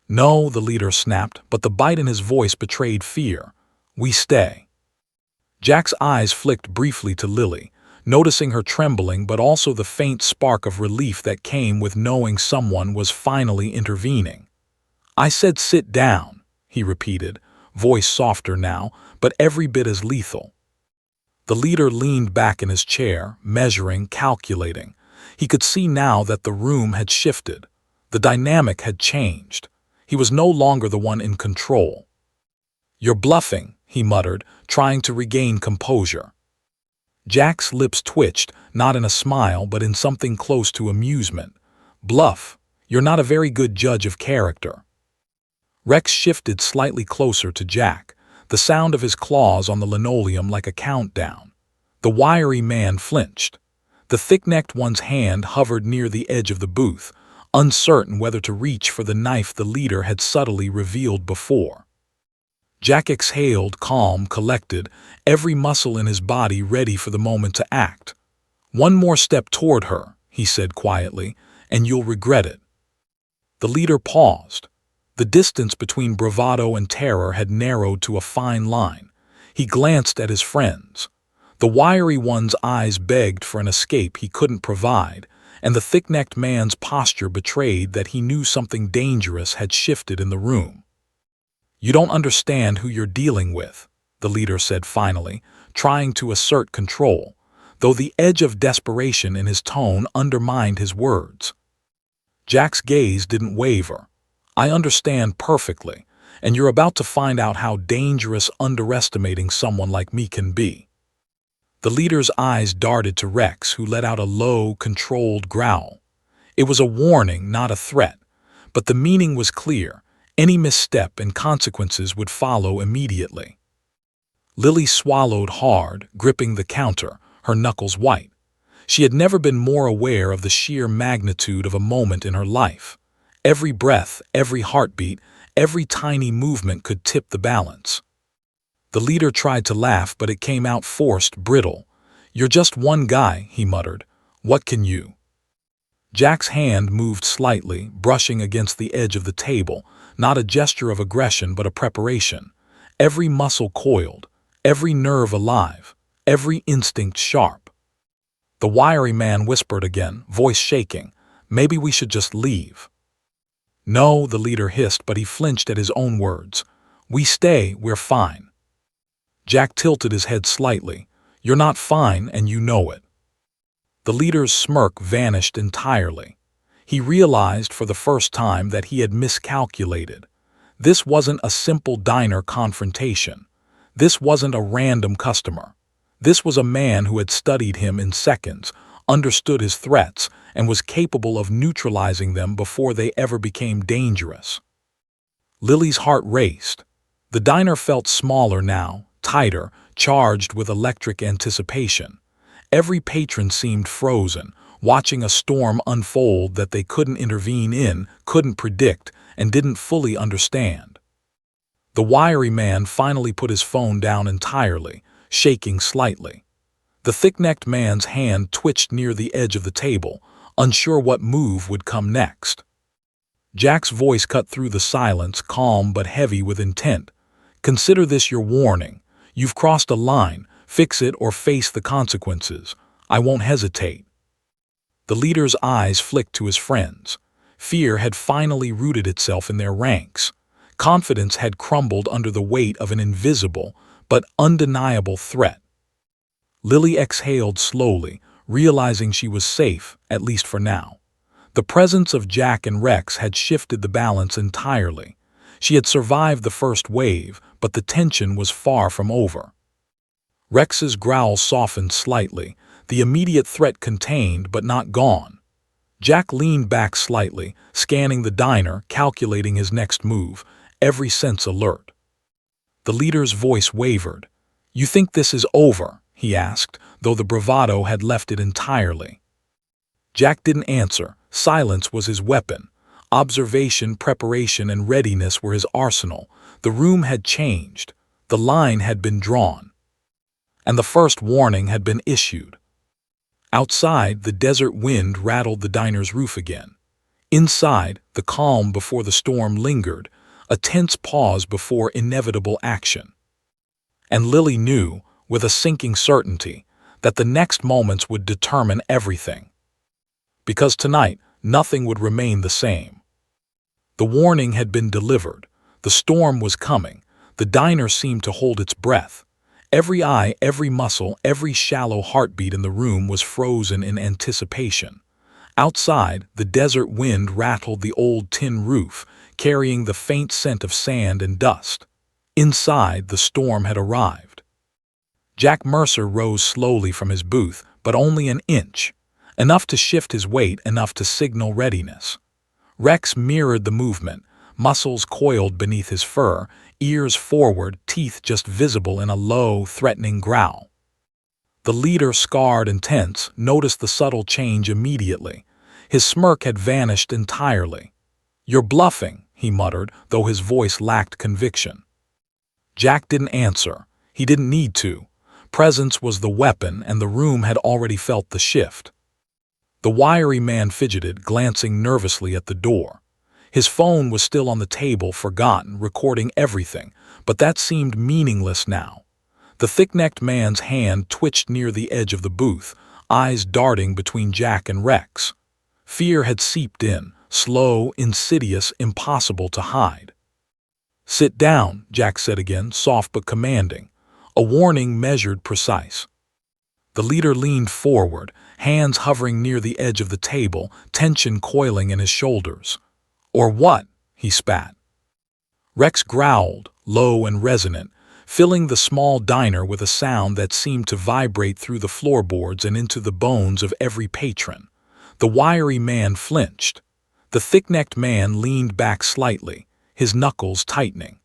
"No," the leader snapped, but the bite in his voice betrayed fear. "We stay." Jack's eyes flicked briefly to Lily, noticing her trembling but also the faint spark of relief that came with knowing someone was finally intervening. "I said sit down," he repeated, voice softer now, but every bit as lethal. The leader leaned back in his chair, measuring, calculating. He could see now that the room had shifted. The dynamic had changed. He was no longer the one in control. "You're bluffing," he muttered, trying to regain composure. Jack's lips twitched, not in a smile but in something close to amusement. "Bluff? You're not a very good judge of character." Rex shifted slightly closer to Jack, the sound of his claws on the linoleum like a countdown. The wiry man flinched. The thick-necked one's hand hovered near the edge of the booth, uncertain whether to reach for the knife the leader had subtly revealed before. Jack exhaled, calm, collected, every muscle in his body ready for the moment to act. "One more step toward her," he said quietly, "and you'll regret it." The leader paused. The distance between bravado and terror had narrowed to a fine line. He glanced at his friends. The wiry one's eyes begged for an escape he couldn't provide, and the thick-necked man's posture betrayed that he knew something dangerous had shifted in the room. "You don't understand who you're dealing with," the leader said finally, trying to assert control, though the edge of desperation in his tone undermined his words. Jack's gaze didn't waver. "I understand perfectly, and you're about to find out how dangerous underestimating someone like me can be." The leader's eyes darted to Rex, who let out a low, controlled growl. It was a warning, not a threat, but the meaning was clear. Any misstep and consequences would follow immediately. Lily swallowed hard, gripping the counter, her knuckles white. She had never been more aware of the sheer magnitude of a moment in her life. Every breath, every heartbeat, every tiny movement could tip the balance. The leader tried to laugh, but it came out forced, brittle. "You're just one guy," he muttered. "What can you?" Jack's hand moved slightly, brushing against the edge of the table, not a gesture of aggression but a preparation. Every muscle coiled, every nerve alive, every instinct sharp. The wiry man whispered again, voice shaking, "Maybe we should just leave." "No," the leader hissed, but he flinched at his own words. "We stay, we're fine." Jack tilted his head slightly. "You're not fine, and you know it." The leader's smirk vanished entirely. He realized for the first time that he had miscalculated. This wasn't a simple diner confrontation. This wasn't a random customer. This was a man who had studied him in seconds, understood his threats, and was capable of neutralizing them before they ever became dangerous. Lily's heart raced. The diner felt smaller now, tighter, charged with electric anticipation. Every patron seemed frozen, watching a storm unfold that they couldn't intervene in, couldn't predict, and didn't fully understand. The wiry man finally put his phone down entirely, shaking slightly. The thick-necked man's hand twitched near the edge of the table, unsure what move would come next. Jack's voice cut through the silence, calm but heavy with intent. "Consider this your warning. You've crossed a line. Fix it or face the consequences. I won't hesitate." The leader's eyes flicked to his friends. Fear had finally rooted itself in their ranks. Confidence had crumbled under the weight of an invisible but undeniable threat. Lily exhaled slowly, realizing she was safe, at least for now. The presence of Jack and Rex had shifted the balance entirely. She had survived the first wave, but the tension was far from over. Rex's growl softened slightly, the immediate threat contained but not gone. Jack leaned back slightly, scanning the diner, calculating his next move, every sense alert. The leader's voice wavered. "You think this is over?" he asked, though the bravado had left it entirely. Jack didn't answer. Silence was his weapon. Observation, preparation, and readiness were his arsenal. The room had changed. The line had been drawn. And the first warning had been issued. Outside, the desert wind rattled the diner's roof again. Inside, the calm before the storm lingered, a tense pause before inevitable action. And Lily knew, with a sinking certainty, that the next moments would determine everything. Because tonight, nothing would remain the same. The warning had been delivered. The storm was coming. The diner seemed to hold its breath. Every eye, every muscle, every shallow heartbeat in the room was frozen in anticipation. Outside, the desert wind rattled the old tin roof, carrying the faint scent of sand and dust. Inside, the storm had arrived. Jack Mercer rose slowly from his booth, but only an inch. Enough to shift his weight, enough to signal readiness. Rex mirrored the movement, muscles coiled beneath his fur, ears forward, teeth just visible in a low, threatening growl. The leader, scarred and tense, noticed the subtle change immediately. His smirk had vanished entirely. "You're bluffing," he muttered, though his voice lacked conviction. Jack didn't answer. He didn't need to. Presence was the weapon, and the room had already felt the shift. The wiry man fidgeted, glancing nervously at the door. His phone was still on the table, forgotten, recording everything, but that seemed meaningless now. The thick-necked man's hand twitched near the edge of the booth, eyes darting between Jack and Rex. Fear had seeped in, slow, insidious, impossible to hide. "Sit down," Jack said again, soft but commanding. A warning measured, precise. The leader leaned forward, hands hovering near the edge of the table, tension coiling in his shoulders. "Or what?" he spat. Rex growled, low and resonant, filling the small diner with a sound that seemed to vibrate through the floorboards and into the bones of every patron. The wiry man flinched. The thick-necked man leaned back slightly, his knuckles tightening.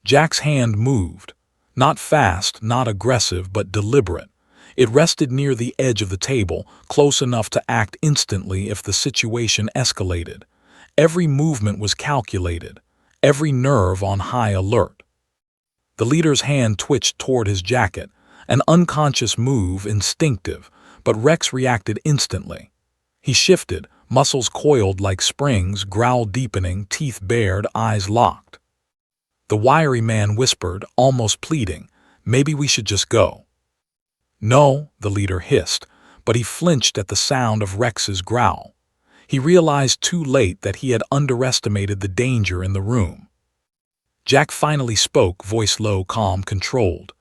Jack's hand moved. Not fast, not aggressive, but deliberate. It rested near the edge of the table, close enough to act instantly if the situation escalated. Every movement was calculated, every nerve on high alert. The leader's hand twitched toward his jacket, an unconscious move, instinctive, but Rex reacted instantly. He shifted, muscles coiled like springs, growl deepening, teeth bared, eyes locked. The wiry man whispered, almost pleading, "Maybe we should just go." "No," the leader hissed, but he flinched at the sound of Rex's growl. He realized too late that he had underestimated the danger in the room. Jack finally spoke, voice low, calm, controlled.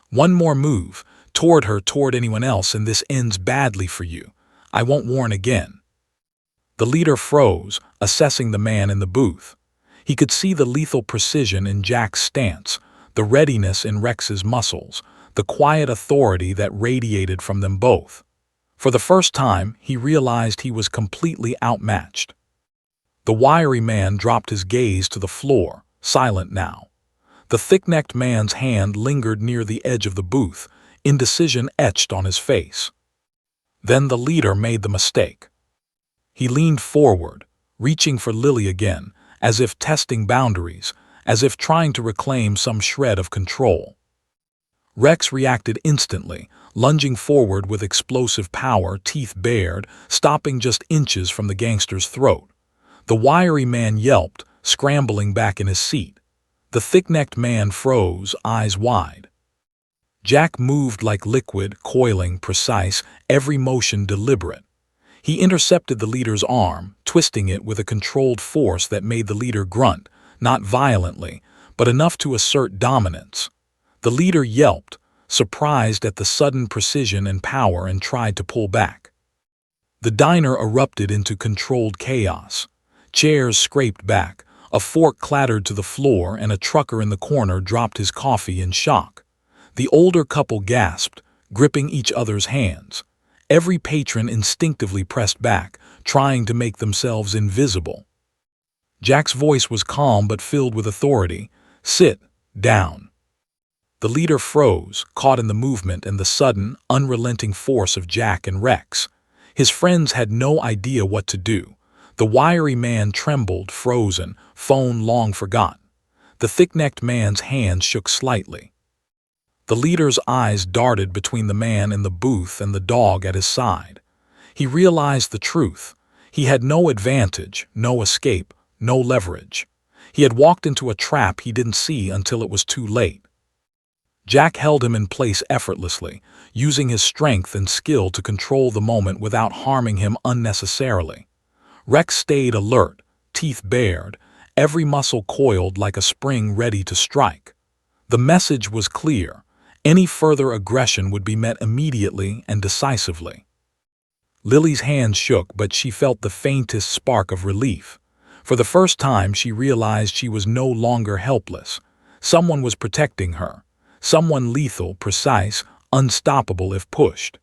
"One more move, toward her, toward anyone else, and this ends badly for you. I won't warn again." The leader froze, assessing the man in the booth. He could see the lethal precision in Jack's stance, the readiness in Rex's muscles, the quiet authority that radiated from them both. For the first time, he realized he was completely outmatched. The wiry man dropped his gaze to the floor, silent now. The thick-necked man's hand lingered near the edge of the booth, indecision etched on his face. Then the leader made the mistake. He leaned forward, reaching for Lily again, as if testing boundaries, as if trying to reclaim some shred of control. Rex reacted instantly, lunging forward with explosive power, teeth bared, stopping just inches from the gangster's throat. The wiry man yelped, scrambling back in his seat. The thick-necked man froze, eyes wide. Jack moved like liquid, coiling, precise, every motion deliberate. He intercepted the leader's arm, twisting it with a controlled force that made the leader grunt, not violently, but enough to assert dominance. The leader yelped, surprised at the sudden precision and power, and tried to pull back. The diner erupted into controlled chaos. Chairs scraped back, a fork clattered to the floor, and a trucker in the corner dropped his coffee in shock. The older couple gasped, gripping each other's hands. Every patron instinctively pressed back, trying to make themselves invisible. Jack's voice was calm but filled with authority. "Sit down." The leader froze, caught in the movement and the sudden, unrelenting force of Jack and Rex. His friends had no idea what to do. The wiry man trembled, frozen, phone long forgotten. The thick-necked man's hands shook slightly. The leader's eyes darted between the man in the booth and the dog at his side. He realized the truth. He had no advantage, no escape, no leverage. He had walked into a trap he didn't see until it was too late. Jack held him in place effortlessly, using his strength and skill to control the moment without harming him unnecessarily. Rex stayed alert, teeth bared, every muscle coiled like a spring ready to strike. The message was clear. Any further aggression would be met immediately and decisively. Lily's hands shook, but she felt the faintest spark of relief. For the first time, she realized she was no longer helpless. Someone was protecting her. Someone lethal, precise, unstoppable if pushed.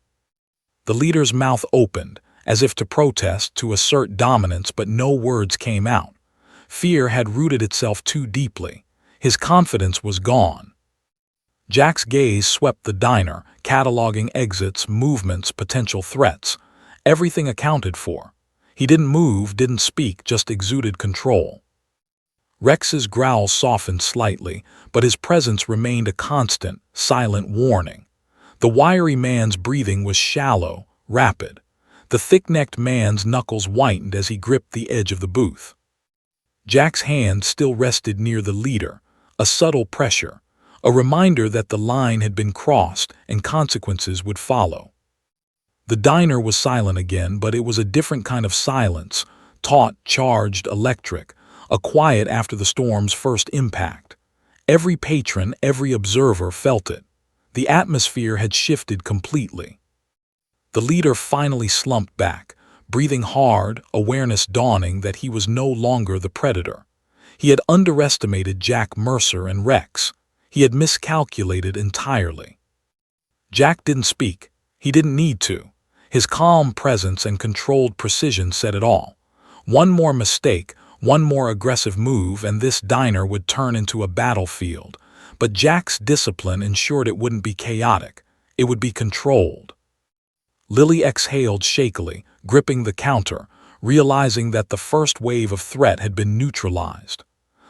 The leader's mouth opened, as if to protest, to assert dominance, but no words came out. Fear had rooted itself too deeply. His confidence was gone. Jack's gaze swept the diner, cataloging exits, movements, potential threats. Everything accounted for. He didn't move, didn't speak, just exuded control. Rex's growl softened slightly, but his presence remained a constant, silent warning. The wiry man's breathing was shallow, rapid. The thick-necked man's knuckles whitened as he gripped the edge of the booth. Jack's hand still rested near the leader, a subtle pressure, a reminder that the line had been crossed and consequences would follow. The diner was silent again, but it was a different kind of silence, taut, charged, electric, a quiet after the storm's first impact. Every patron, every observer felt it. The atmosphere had shifted completely. The leader finally slumped back, breathing hard, awareness dawning that he was no longer the predator. He had underestimated Jack Mercer and Rex. He had miscalculated entirely. Jack didn't speak. He didn't need to. His calm presence and controlled precision said it all. One more mistake, one more aggressive move, and this diner would turn into a battlefield. But Jack's discipline ensured it wouldn't be chaotic. It would be controlled. Lily exhaled shakily, gripping the counter, realizing that the first wave of threat had been neutralized.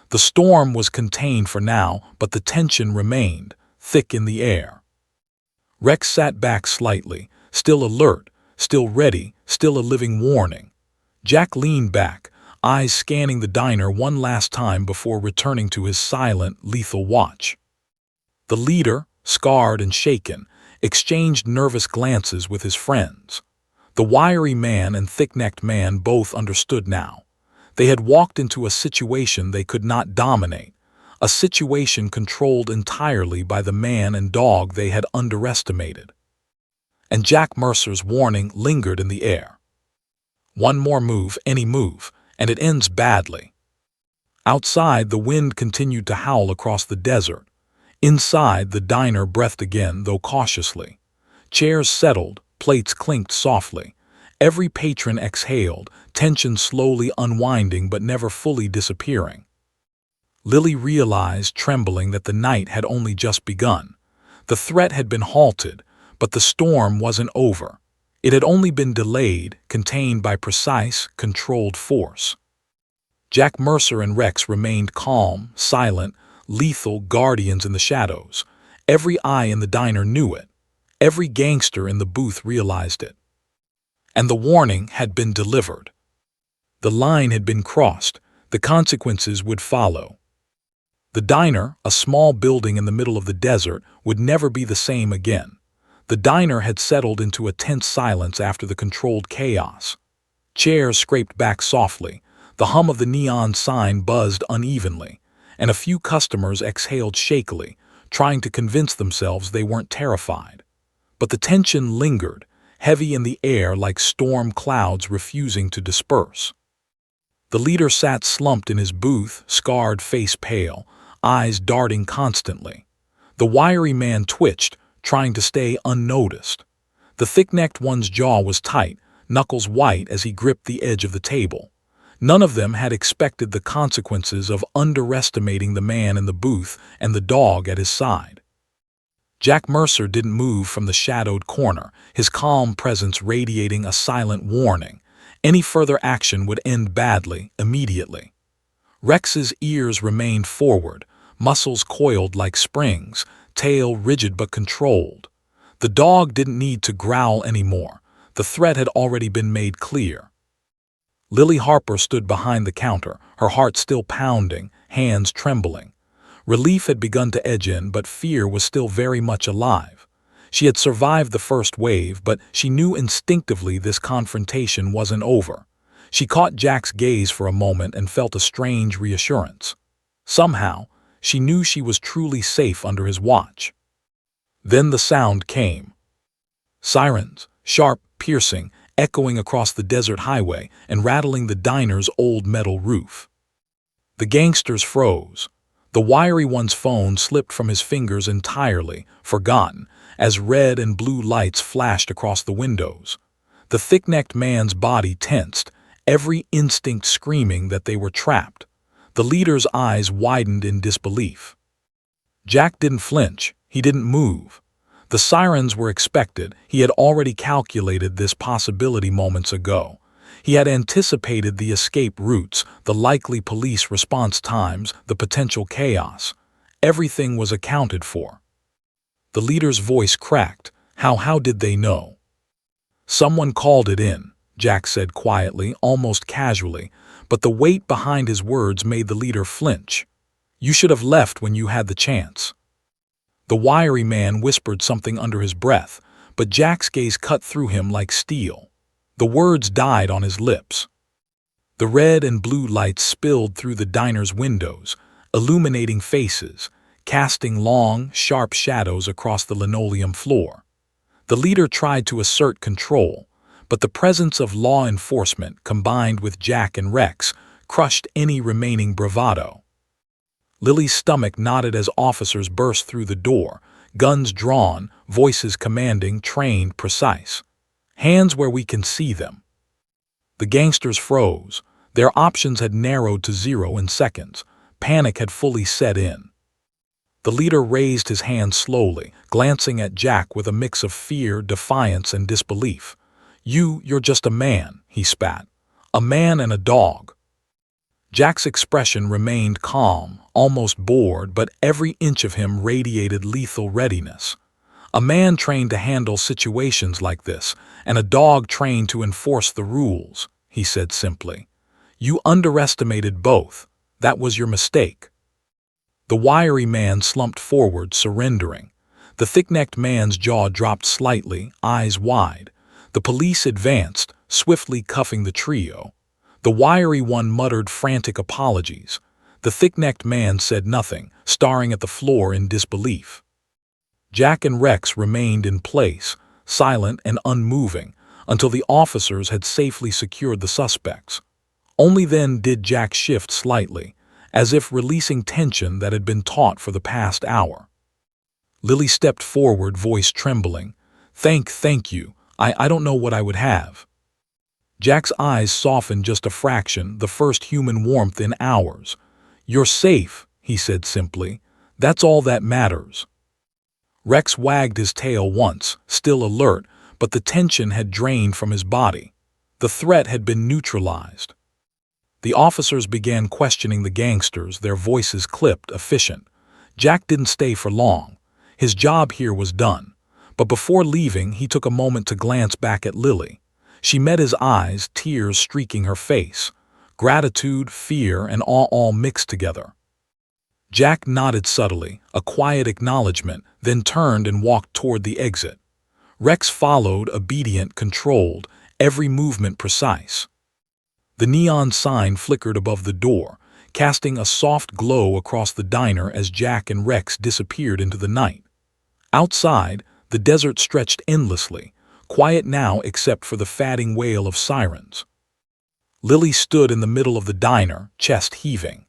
The storm was contained for now, but the tension remained, thick in the air. Rex sat back slightly, still alert, still ready, still a living warning. Jack leaned back, eyes scanning the diner one last time before returning to his silent, lethal watch. The leader, scarred and shaken, exchanged nervous glances with his friends. The wiry man and thick-necked man both understood now. They had walked into a situation they could not dominate, a situation controlled entirely by the man and dog they had underestimated. And Jack Mercer's warning lingered in the air. One more move, any move, and it ends badly. Outside, the wind continued to howl across the desert. Inside, the diner breathed again, though cautiously. Chairs settled, plates clinked softly. Every patron exhaled, tension slowly unwinding but never fully disappearing. Lily realized, trembling, that the night had only just begun. The threat had bin halted, but the storm wasn't over. It had only been delayed, contained by precise, controlled force. Jack Mercer and Rex remained calm, silent, lethal guardians in the shadows. Every eye in the diner knew it. Every gangster in the booth realized it. And the warning had been delivered. The line had been crossed. The consequences would follow. The diner, a small building in the middle of the desert, would never be the same again. The diner had settled into a tense silence after the controlled chaos. Chairs scraped back softly, the hum of the neon sign buzzed unevenly, and a few customers exhaled shakily, trying to convince themselves they weren't terrified. But the tension lingered, heavy in the air like storm clouds refusing to disperse. The leader sat slumped in his booth, scarred face pale, eyes darting constantly. The wiry man twitched, trying to stay unnoticed. The thick-necked one's jaw was tight, knuckles white as he gripped the edge of the table. None of them had expected the consequences of underestimating the man in the booth and the dog at his side. Jack Mercer didn't move from the shadowed corner, his calm presence radiating a silent warning. Any further action would end badly, immediately. Rex's ears remained forward, muscles coiled like springs, tail rigid but controlled. The dog didn't need to growl anymore. The threat had already been made clear. Lily Harper stood behind the counter, her heart still pounding, hands trembling. Relief had begun to edge in, but fear was still very much alive. She had survived the first wave, but she knew instinctively this confrontation wasn't over. She caught Jack's gaze for a moment and felt a strange reassurance. Somehow, she knew she was truly safe under his watch. Then the sound came. Sirens, sharp, piercing, echoing across the desert highway and rattling the diner's old metal roof. The gangsters froze. The wiry one's phone slipped from his fingers entirely, forgotten, as red and blue lights flashed across the windows. The thick-necked man's body tensed, every instinct screaming that they were trapped. The leader's eyes widened in disbelief. Jack didn't flinch. He didn't move. The sirens were expected. He had already calculated this possibility moments ago. He had anticipated the escape routes, the likely police response times, the potential chaos. Everything was accounted for. The leader's voice cracked. How did they know? Someone called it in, Jack said quietly, almost casually, but the weight behind his words made the leader flinch. You should have left when you had the chance. The wiry man whispered something under his breath, but Jack's gaze cut through him like steel. The words died on his lips. The red and blue lights spilled through the diner's windows, illuminating faces, casting long, sharp shadows across the linoleum floor. The leader tried to assert control, but the presence of law enforcement, combined with Jack and Rex, crushed any remaining bravado. Lily's stomach knotted as officers burst through the door, guns drawn, voices commanding, trained, precise. Hands where we can see them. The gangsters froze. Their options had narrowed to zero in seconds. Panic had fully set in. The leader raised his hand slowly, glancing at Jack with a mix of fear, defiance, and disbelief. You're just a man, he spat. A man and a dog. Jack's expression remained calm, almost bored, but every inch of him radiated lethal readiness. A man trained to handle situations like this, and a dog trained to enforce the rules, he said simply. You underestimated both. That was your mistake. The wiry man slumped forward, surrendering. The thick-necked man's jaw dropped slightly, eyes wide. The police advanced, swiftly cuffing the trio. The wiry one muttered frantic apologies. The thick-necked man said nothing, staring at the floor in disbelief. Jack and Rex remained in place, silent and unmoving, until the officers had safely secured the suspects. Only then did Jack shift slightly, as if releasing tension that had been taut for the past hour. Lily stepped forward, voice trembling. Thank you. I don't know what I would have." Jack's eyes softened just a fraction, the first human warmth in hours. "You're safe," he said simply. "That's all that matters." Rex wagged his tail once, still alert, but the tension had drained from his body. The threat had been neutralized. The officers began questioning the gangsters, their voices clipped, efficient. Jack didn't stay for long. His job here was done. But before leaving, he took a moment to glance back at Lily. She met his eyes, tears streaking her face. Gratitude, fear, and awe all mixed together. Jack nodded subtly, a quiet acknowledgement, then turned and walked toward the exit. Rex followed, obedient, controlled, every movement precise. The neon sign flickered above the door, casting a soft glow across the diner as Jack and Rex disappeared into the night. Outside, the desert stretched endlessly, quiet now except for the fading wail of sirens. Lily stood in the middle of the diner, chest heaving.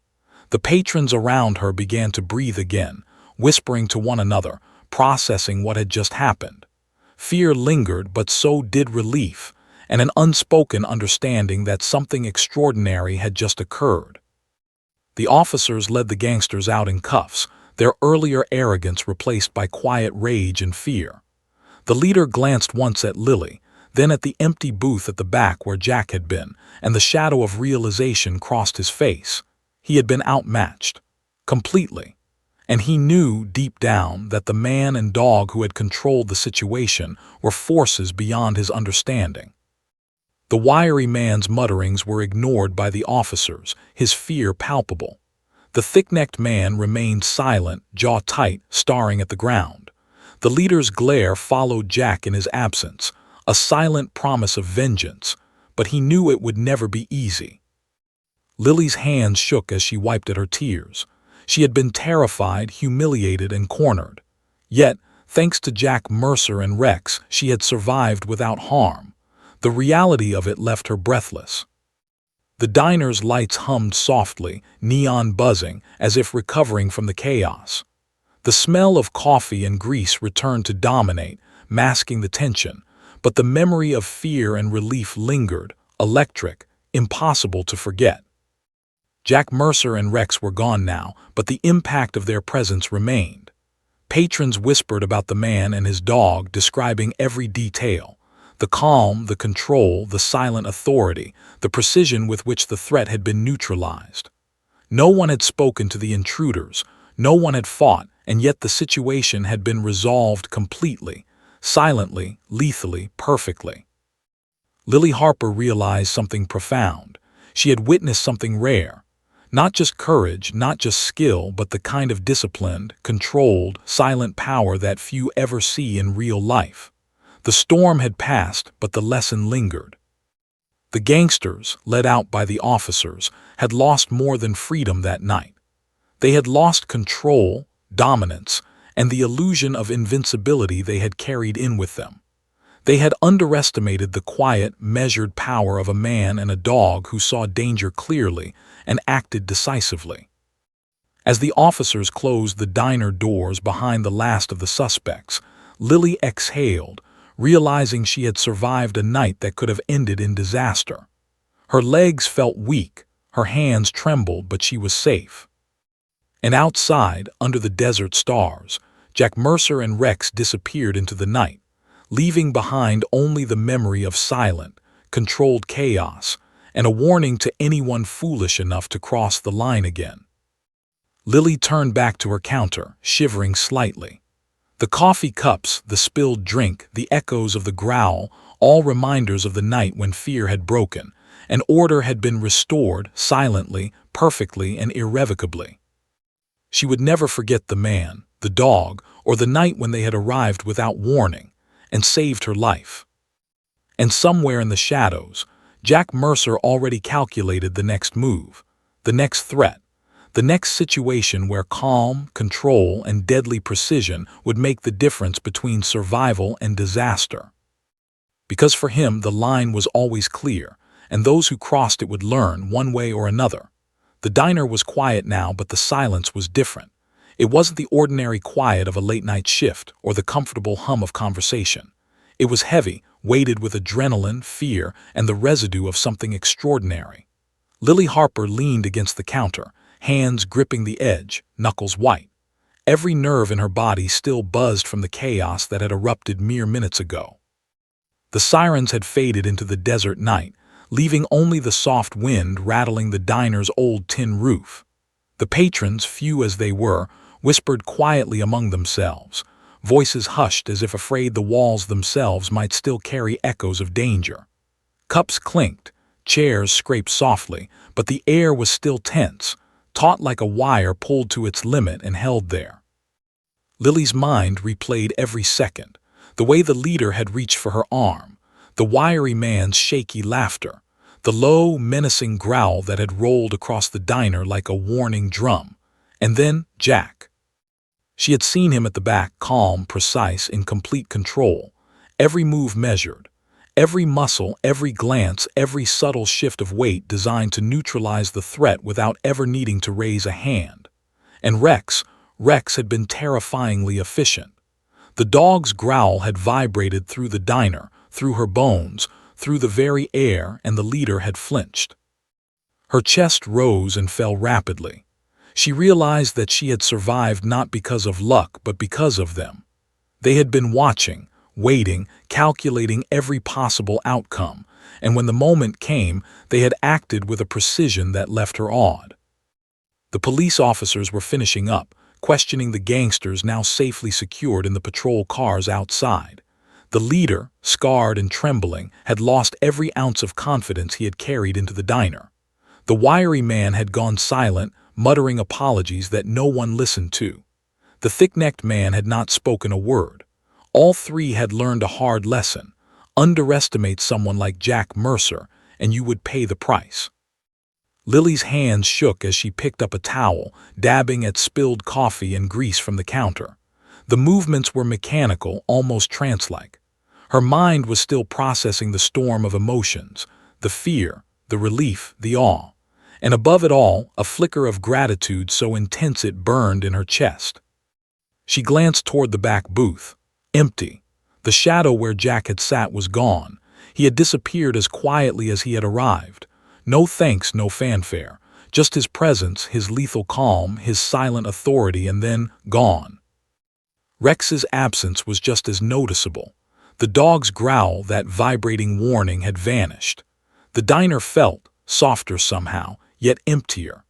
The patrons around her began to breathe again, whispering to one another, processing what had just happened. Fear lingered, but so did relief, and an unspoken understanding that something extraordinary had just occurred. The officers led the gangsters out in cuffs, their earlier arrogance replaced by quiet rage and fear. The leader glanced once at Lily, then at the empty booth at the back where Jack had been, and the shadow of realization crossed his face. He had been outmatched. Completely. And he knew, deep down, that the man and dog who had controlled the situation were forces beyond his understanding. The wiry man's mutterings were ignored by the officers, his fear palpable. The thick-necked man remained silent, jaw tight, staring at the ground. The leader's glare followed Jack in his absence, a silent promise of vengeance, but he knew it would never be easy. Lily's hands shook as she wiped at her tears. She had been terrified, humiliated, and cornered. Yet, thanks to Jack Mercer and Rex, she had survived without harm. The reality of it left her breathless. The diner's lights hummed softly, neon buzzing, as if recovering from the chaos. The smell of coffee and grease returned to dominate, masking the tension, but the memory of fear and relief lingered, electric, impossible to forget. Jack Mercer and Rex were gone now, but the impact of their presence remained. Patrons whispered about the man and his dog, describing every detail. The calm, the control, the silent authority, the precision with which the threat had been neutralized. No one had spoken to the intruders, no one had fought, and yet the situation had been resolved completely, silently, lethally, perfectly. Lily Harper realized something profound. She had witnessed something rare. Not just courage, not just skill, but the kind of disciplined, controlled, silent power that few ever see in real life. The storm had passed, but the lesson lingered. The gangsters, led out by the officers, had lost more than freedom that night. They had lost control, dominance, and the illusion of invincibility they had carried in with them. They had underestimated the quiet, measured power of a man and a dog who saw danger clearly and acted decisively. As the officers closed the diner doors behind the last of the suspects, Lily exhaled, realizing she had survived a night that could have ended in disaster. Her legs felt weak, her hands trembled, but she was safe. And outside, under the desert stars, Jack Mercer and Rex disappeared into the night, leaving behind only the memory of silent, controlled chaos, and a warning to anyone foolish enough to cross the line again. Lily turned back to her counter, shivering slightly. The coffee cups, the spilled drink, the echoes of the growl, all reminders of the night when fear had broken, and order had been restored, silently, perfectly, and irrevocably. She would never forget the man, the dog, or the night when they had arrived without warning and saved her life. And somewhere in the shadows, Jack Mercer already calculated the next move, the next threat, the next situation where calm, control, and deadly precision would make the difference between survival and disaster. Because for him the line was always clear, and those who crossed it would learn one way or another. The diner was quiet now, but the silence was different. It wasn't the ordinary quiet of a late-night shift or the comfortable hum of conversation. It was heavy, weighted with adrenaline, fear, and the residue of something extraordinary. Lily Harper leaned against the counter, hands gripping the edge, knuckles white. Every nerve in her body still buzzed from the chaos that had erupted mere minutes ago. The sirens had faded into the desert night, leaving only the soft wind rattling the diner's old tin roof. The patrons, few as they were, whispered quietly among themselves, voices hushed as if afraid the walls themselves might still carry echoes of danger. Cups clinked, chairs scraped softly, but the air was still tense, taut like a wire pulled to its limit and held there. Lily's mind replayed every second, the way the leader had reached for her arm, the wiry man's shaky laughter, the low, menacing growl that had rolled across the diner like a warning drum, and then Jack. She had seen him at the back, calm, precise, in complete control, every move measured, every muscle, every glance, every subtle shift of weight designed to neutralize the threat without ever needing to raise a hand. And Rex had been terrifyingly efficient. The dog's growl had vibrated through the diner, through her bones, through the very air, and the leader had flinched. Her chest rose and fell rapidly. She realized that she had survived not because of luck, but because of them. They had been watching, waiting, calculating every possible outcome, and when the moment came, they had acted with a precision that left her awed. The police officers were finishing up, questioning the gangsters now safely secured in the patrol cars outside. The leader, scarred and trembling, had lost every ounce of confidence he had carried into the diner. The wiry man had gone silent, muttering apologies that no one listened to. The thick-necked man had not spoken a word. All three had learned a hard lesson. Underestimate someone like Jack Mercer, and you would pay the price. Lily's hands shook as she picked up a towel, dabbing at spilled coffee and grease from the counter. The movements were mechanical, almost trance-like. Her mind was still processing the storm of emotions, the fear, the relief, the awe, and above it all, a flicker of gratitude so intense it burned in her chest. She glanced toward the back booth. Empty. The shadow where Jack had sat was gone. He had disappeared as quietly as he had arrived. No thanks, no fanfare. Just his presence, his lethal calm, his silent authority, and then gone. Rex's absence was just as noticeable. The dog's growl, that vibrating warning, had vanished. The diner felt, softer somehow, yet emptier.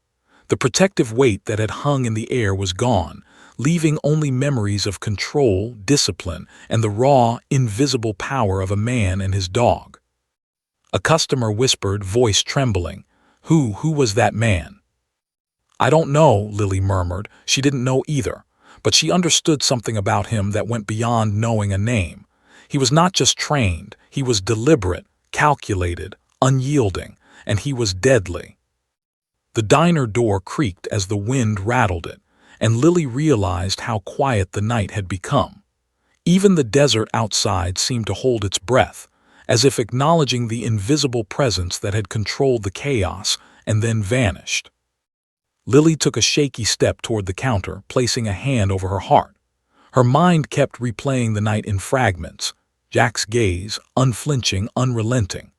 The protective weight that had hung in the air was gone, leaving only memories of control, discipline, and the raw, invisible power of a man and his dog. A customer whispered, voice trembling, Who was that man?" "I don't know," Lily murmured. She didn't know either, but she understood something about him that went beyond knowing a name. He was not just trained, he was deliberate, calculated, unyielding, and he was deadly. The diner door creaked as the wind rattled it, and Lily realized how quiet the night had become. Even the desert outside seemed to hold its breath, as if acknowledging the invisible presence that had controlled the chaos and then vanished. Lily took a shaky step toward the counter, placing a hand over her heart. Her mind kept replaying the night in fragments. Jack's gaze, unflinching, unrelenting.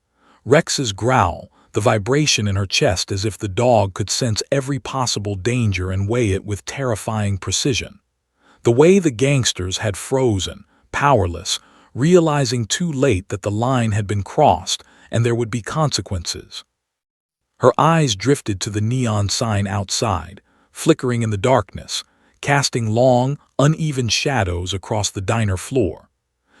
Rex's growl, the vibration in her chest as if the dog could sense every possible danger and weigh it with terrifying precision. The way the gangsters had frozen, powerless, realizing too late that the line had been crossed and there would be consequences. Her eyes drifted to the neon sign outside, flickering in the darkness, casting long, uneven shadows across the diner floor.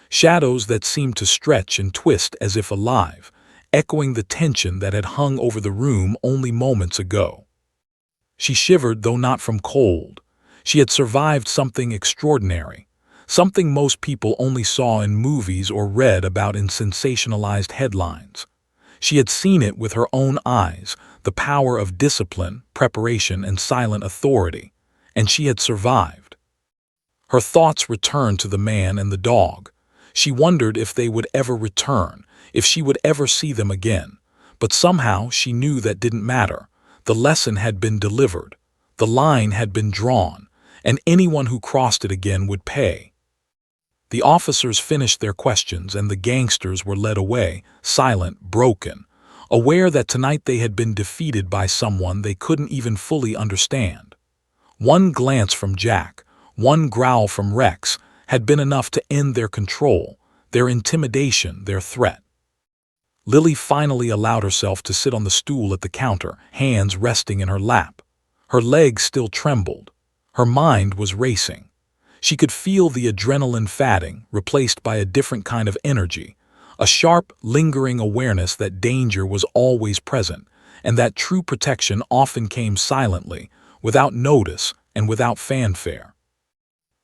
Shadows that seemed to stretch and twist as if alive, echoing the tension that had hung over the room only moments ago. She shivered, though not from cold. She had survived something extraordinary, something most people only saw in movies or read about in sensationalized headlines. She had seen it with her own eyes, the power of discipline, preparation, and silent authority, and she had survived. Her thoughts returned to the man and the dog. She wondered if they would ever return, if she would ever see them again. But somehow she knew that didn't matter. The lesson had been delivered. The line had been drawn, and anyone who crossed it again would pay. The officers finished their questions, and the gangsters were led away, silent, broken, aware that tonight they had been defeated by someone they couldn't even fully understand. One glance from Jack, one growl from Rex, had been enough to end their control, their intimidation, their threat. Lily finally allowed herself to sit on the stool at the counter, hands resting in her lap. Her legs still trembled. Her mind was racing. She could feel the adrenaline fading, replaced by a different kind of energy, a sharp, lingering awareness that danger was always present, and that true protection often came silently, without notice and without fanfare.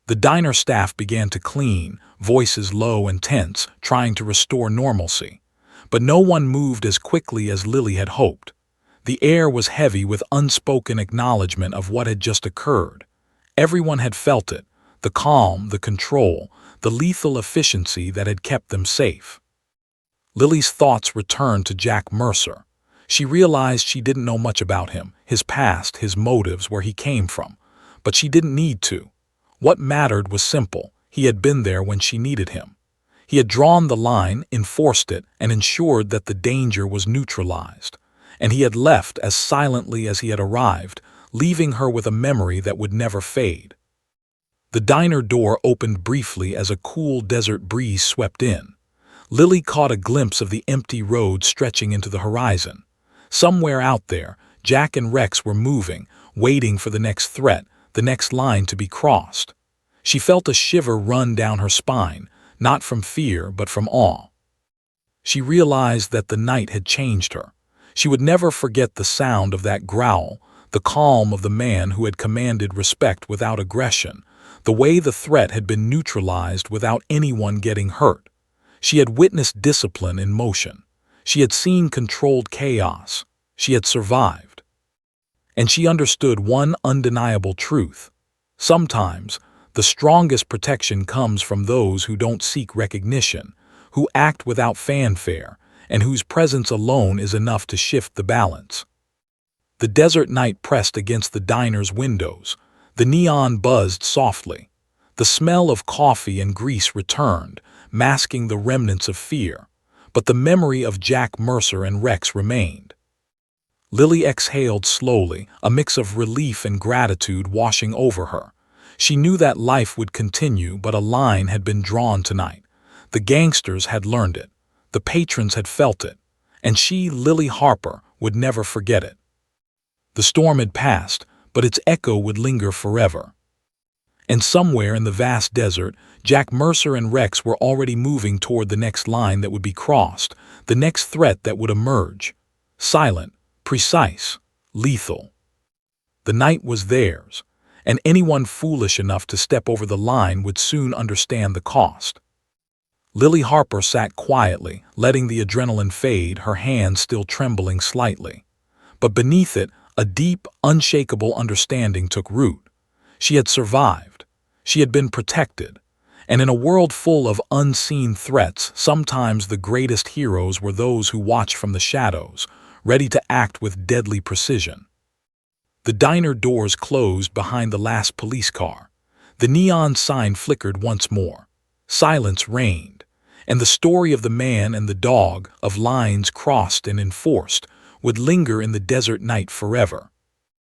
The diner staff began to clean, voices low and tense, trying to restore normalcy. But no one moved as quickly as Lily had hoped. The air was heavy with unspoken acknowledgement of what had just occurred. Everyone had felt it, the calm, the control, the lethal efficiency that had kept them safe. Lily's thoughts returned to Jack Mercer. She realized she didn't know much about him, his past, his motives, where he came from. But she didn't need to. What mattered was simple. He had been there when she needed him. He had drawn the line, enforced it, and ensured that the danger was neutralized. And he had left as silently as he had arrived, leaving her with a memory that would never fade. The diner door opened briefly as a cool desert breeze swept in. Lily caught a glimpse of the empty road stretching into the horizon. Somewhere out there, Jack and Rex were moving, waiting for the next threat, the next line to be crossed. She felt a shiver run down her spine, not from fear but from awe. She realized that the night had changed her. She would never forget the sound of that growl, the calm of the man who had commanded respect without aggression, the way the threat had been neutralized without anyone getting hurt. She had witnessed discipline in motion. She had seen controlled chaos. She had survived. And she understood one undeniable truth. Sometimes, the strongest protection comes from those who don't seek recognition, who act without fanfare, and whose presence alone is enough to shift the balance. The desert night pressed against the diner's windows. The neon buzzed softly. The smell of coffee and grease returned, masking the remnants of fear. But the memory of Jack Mercer and Rex remained. Lily exhaled slowly, a mix of relief and gratitude washing over her. She knew that life would continue, but a line had been drawn tonight. The gangsters had learned it. The patrons had felt it. And she, Lily Harper, would never forget it. The storm had passed, but its echo would linger forever. And somewhere in the vast desert, Jack Mercer and Rex were already moving toward the next line that would be crossed, the next threat that would emerge. Silent, precise, lethal. The night was theirs, and anyone foolish enough to step over the line would soon understand the cost. Lily Harper sat quietly, letting the adrenaline fade, her hands still trembling slightly. But beneath it, a deep, unshakable understanding took root. She had survived. She had been protected. And in a world full of unseen threats, sometimes the greatest heroes were those who watch from the shadows, ready to act with deadly precision. The diner doors closed behind the last police car. The neon sign flickered once more. Silence reigned, and the story of the man and the dog, of lines crossed and enforced, would linger in the desert night forever.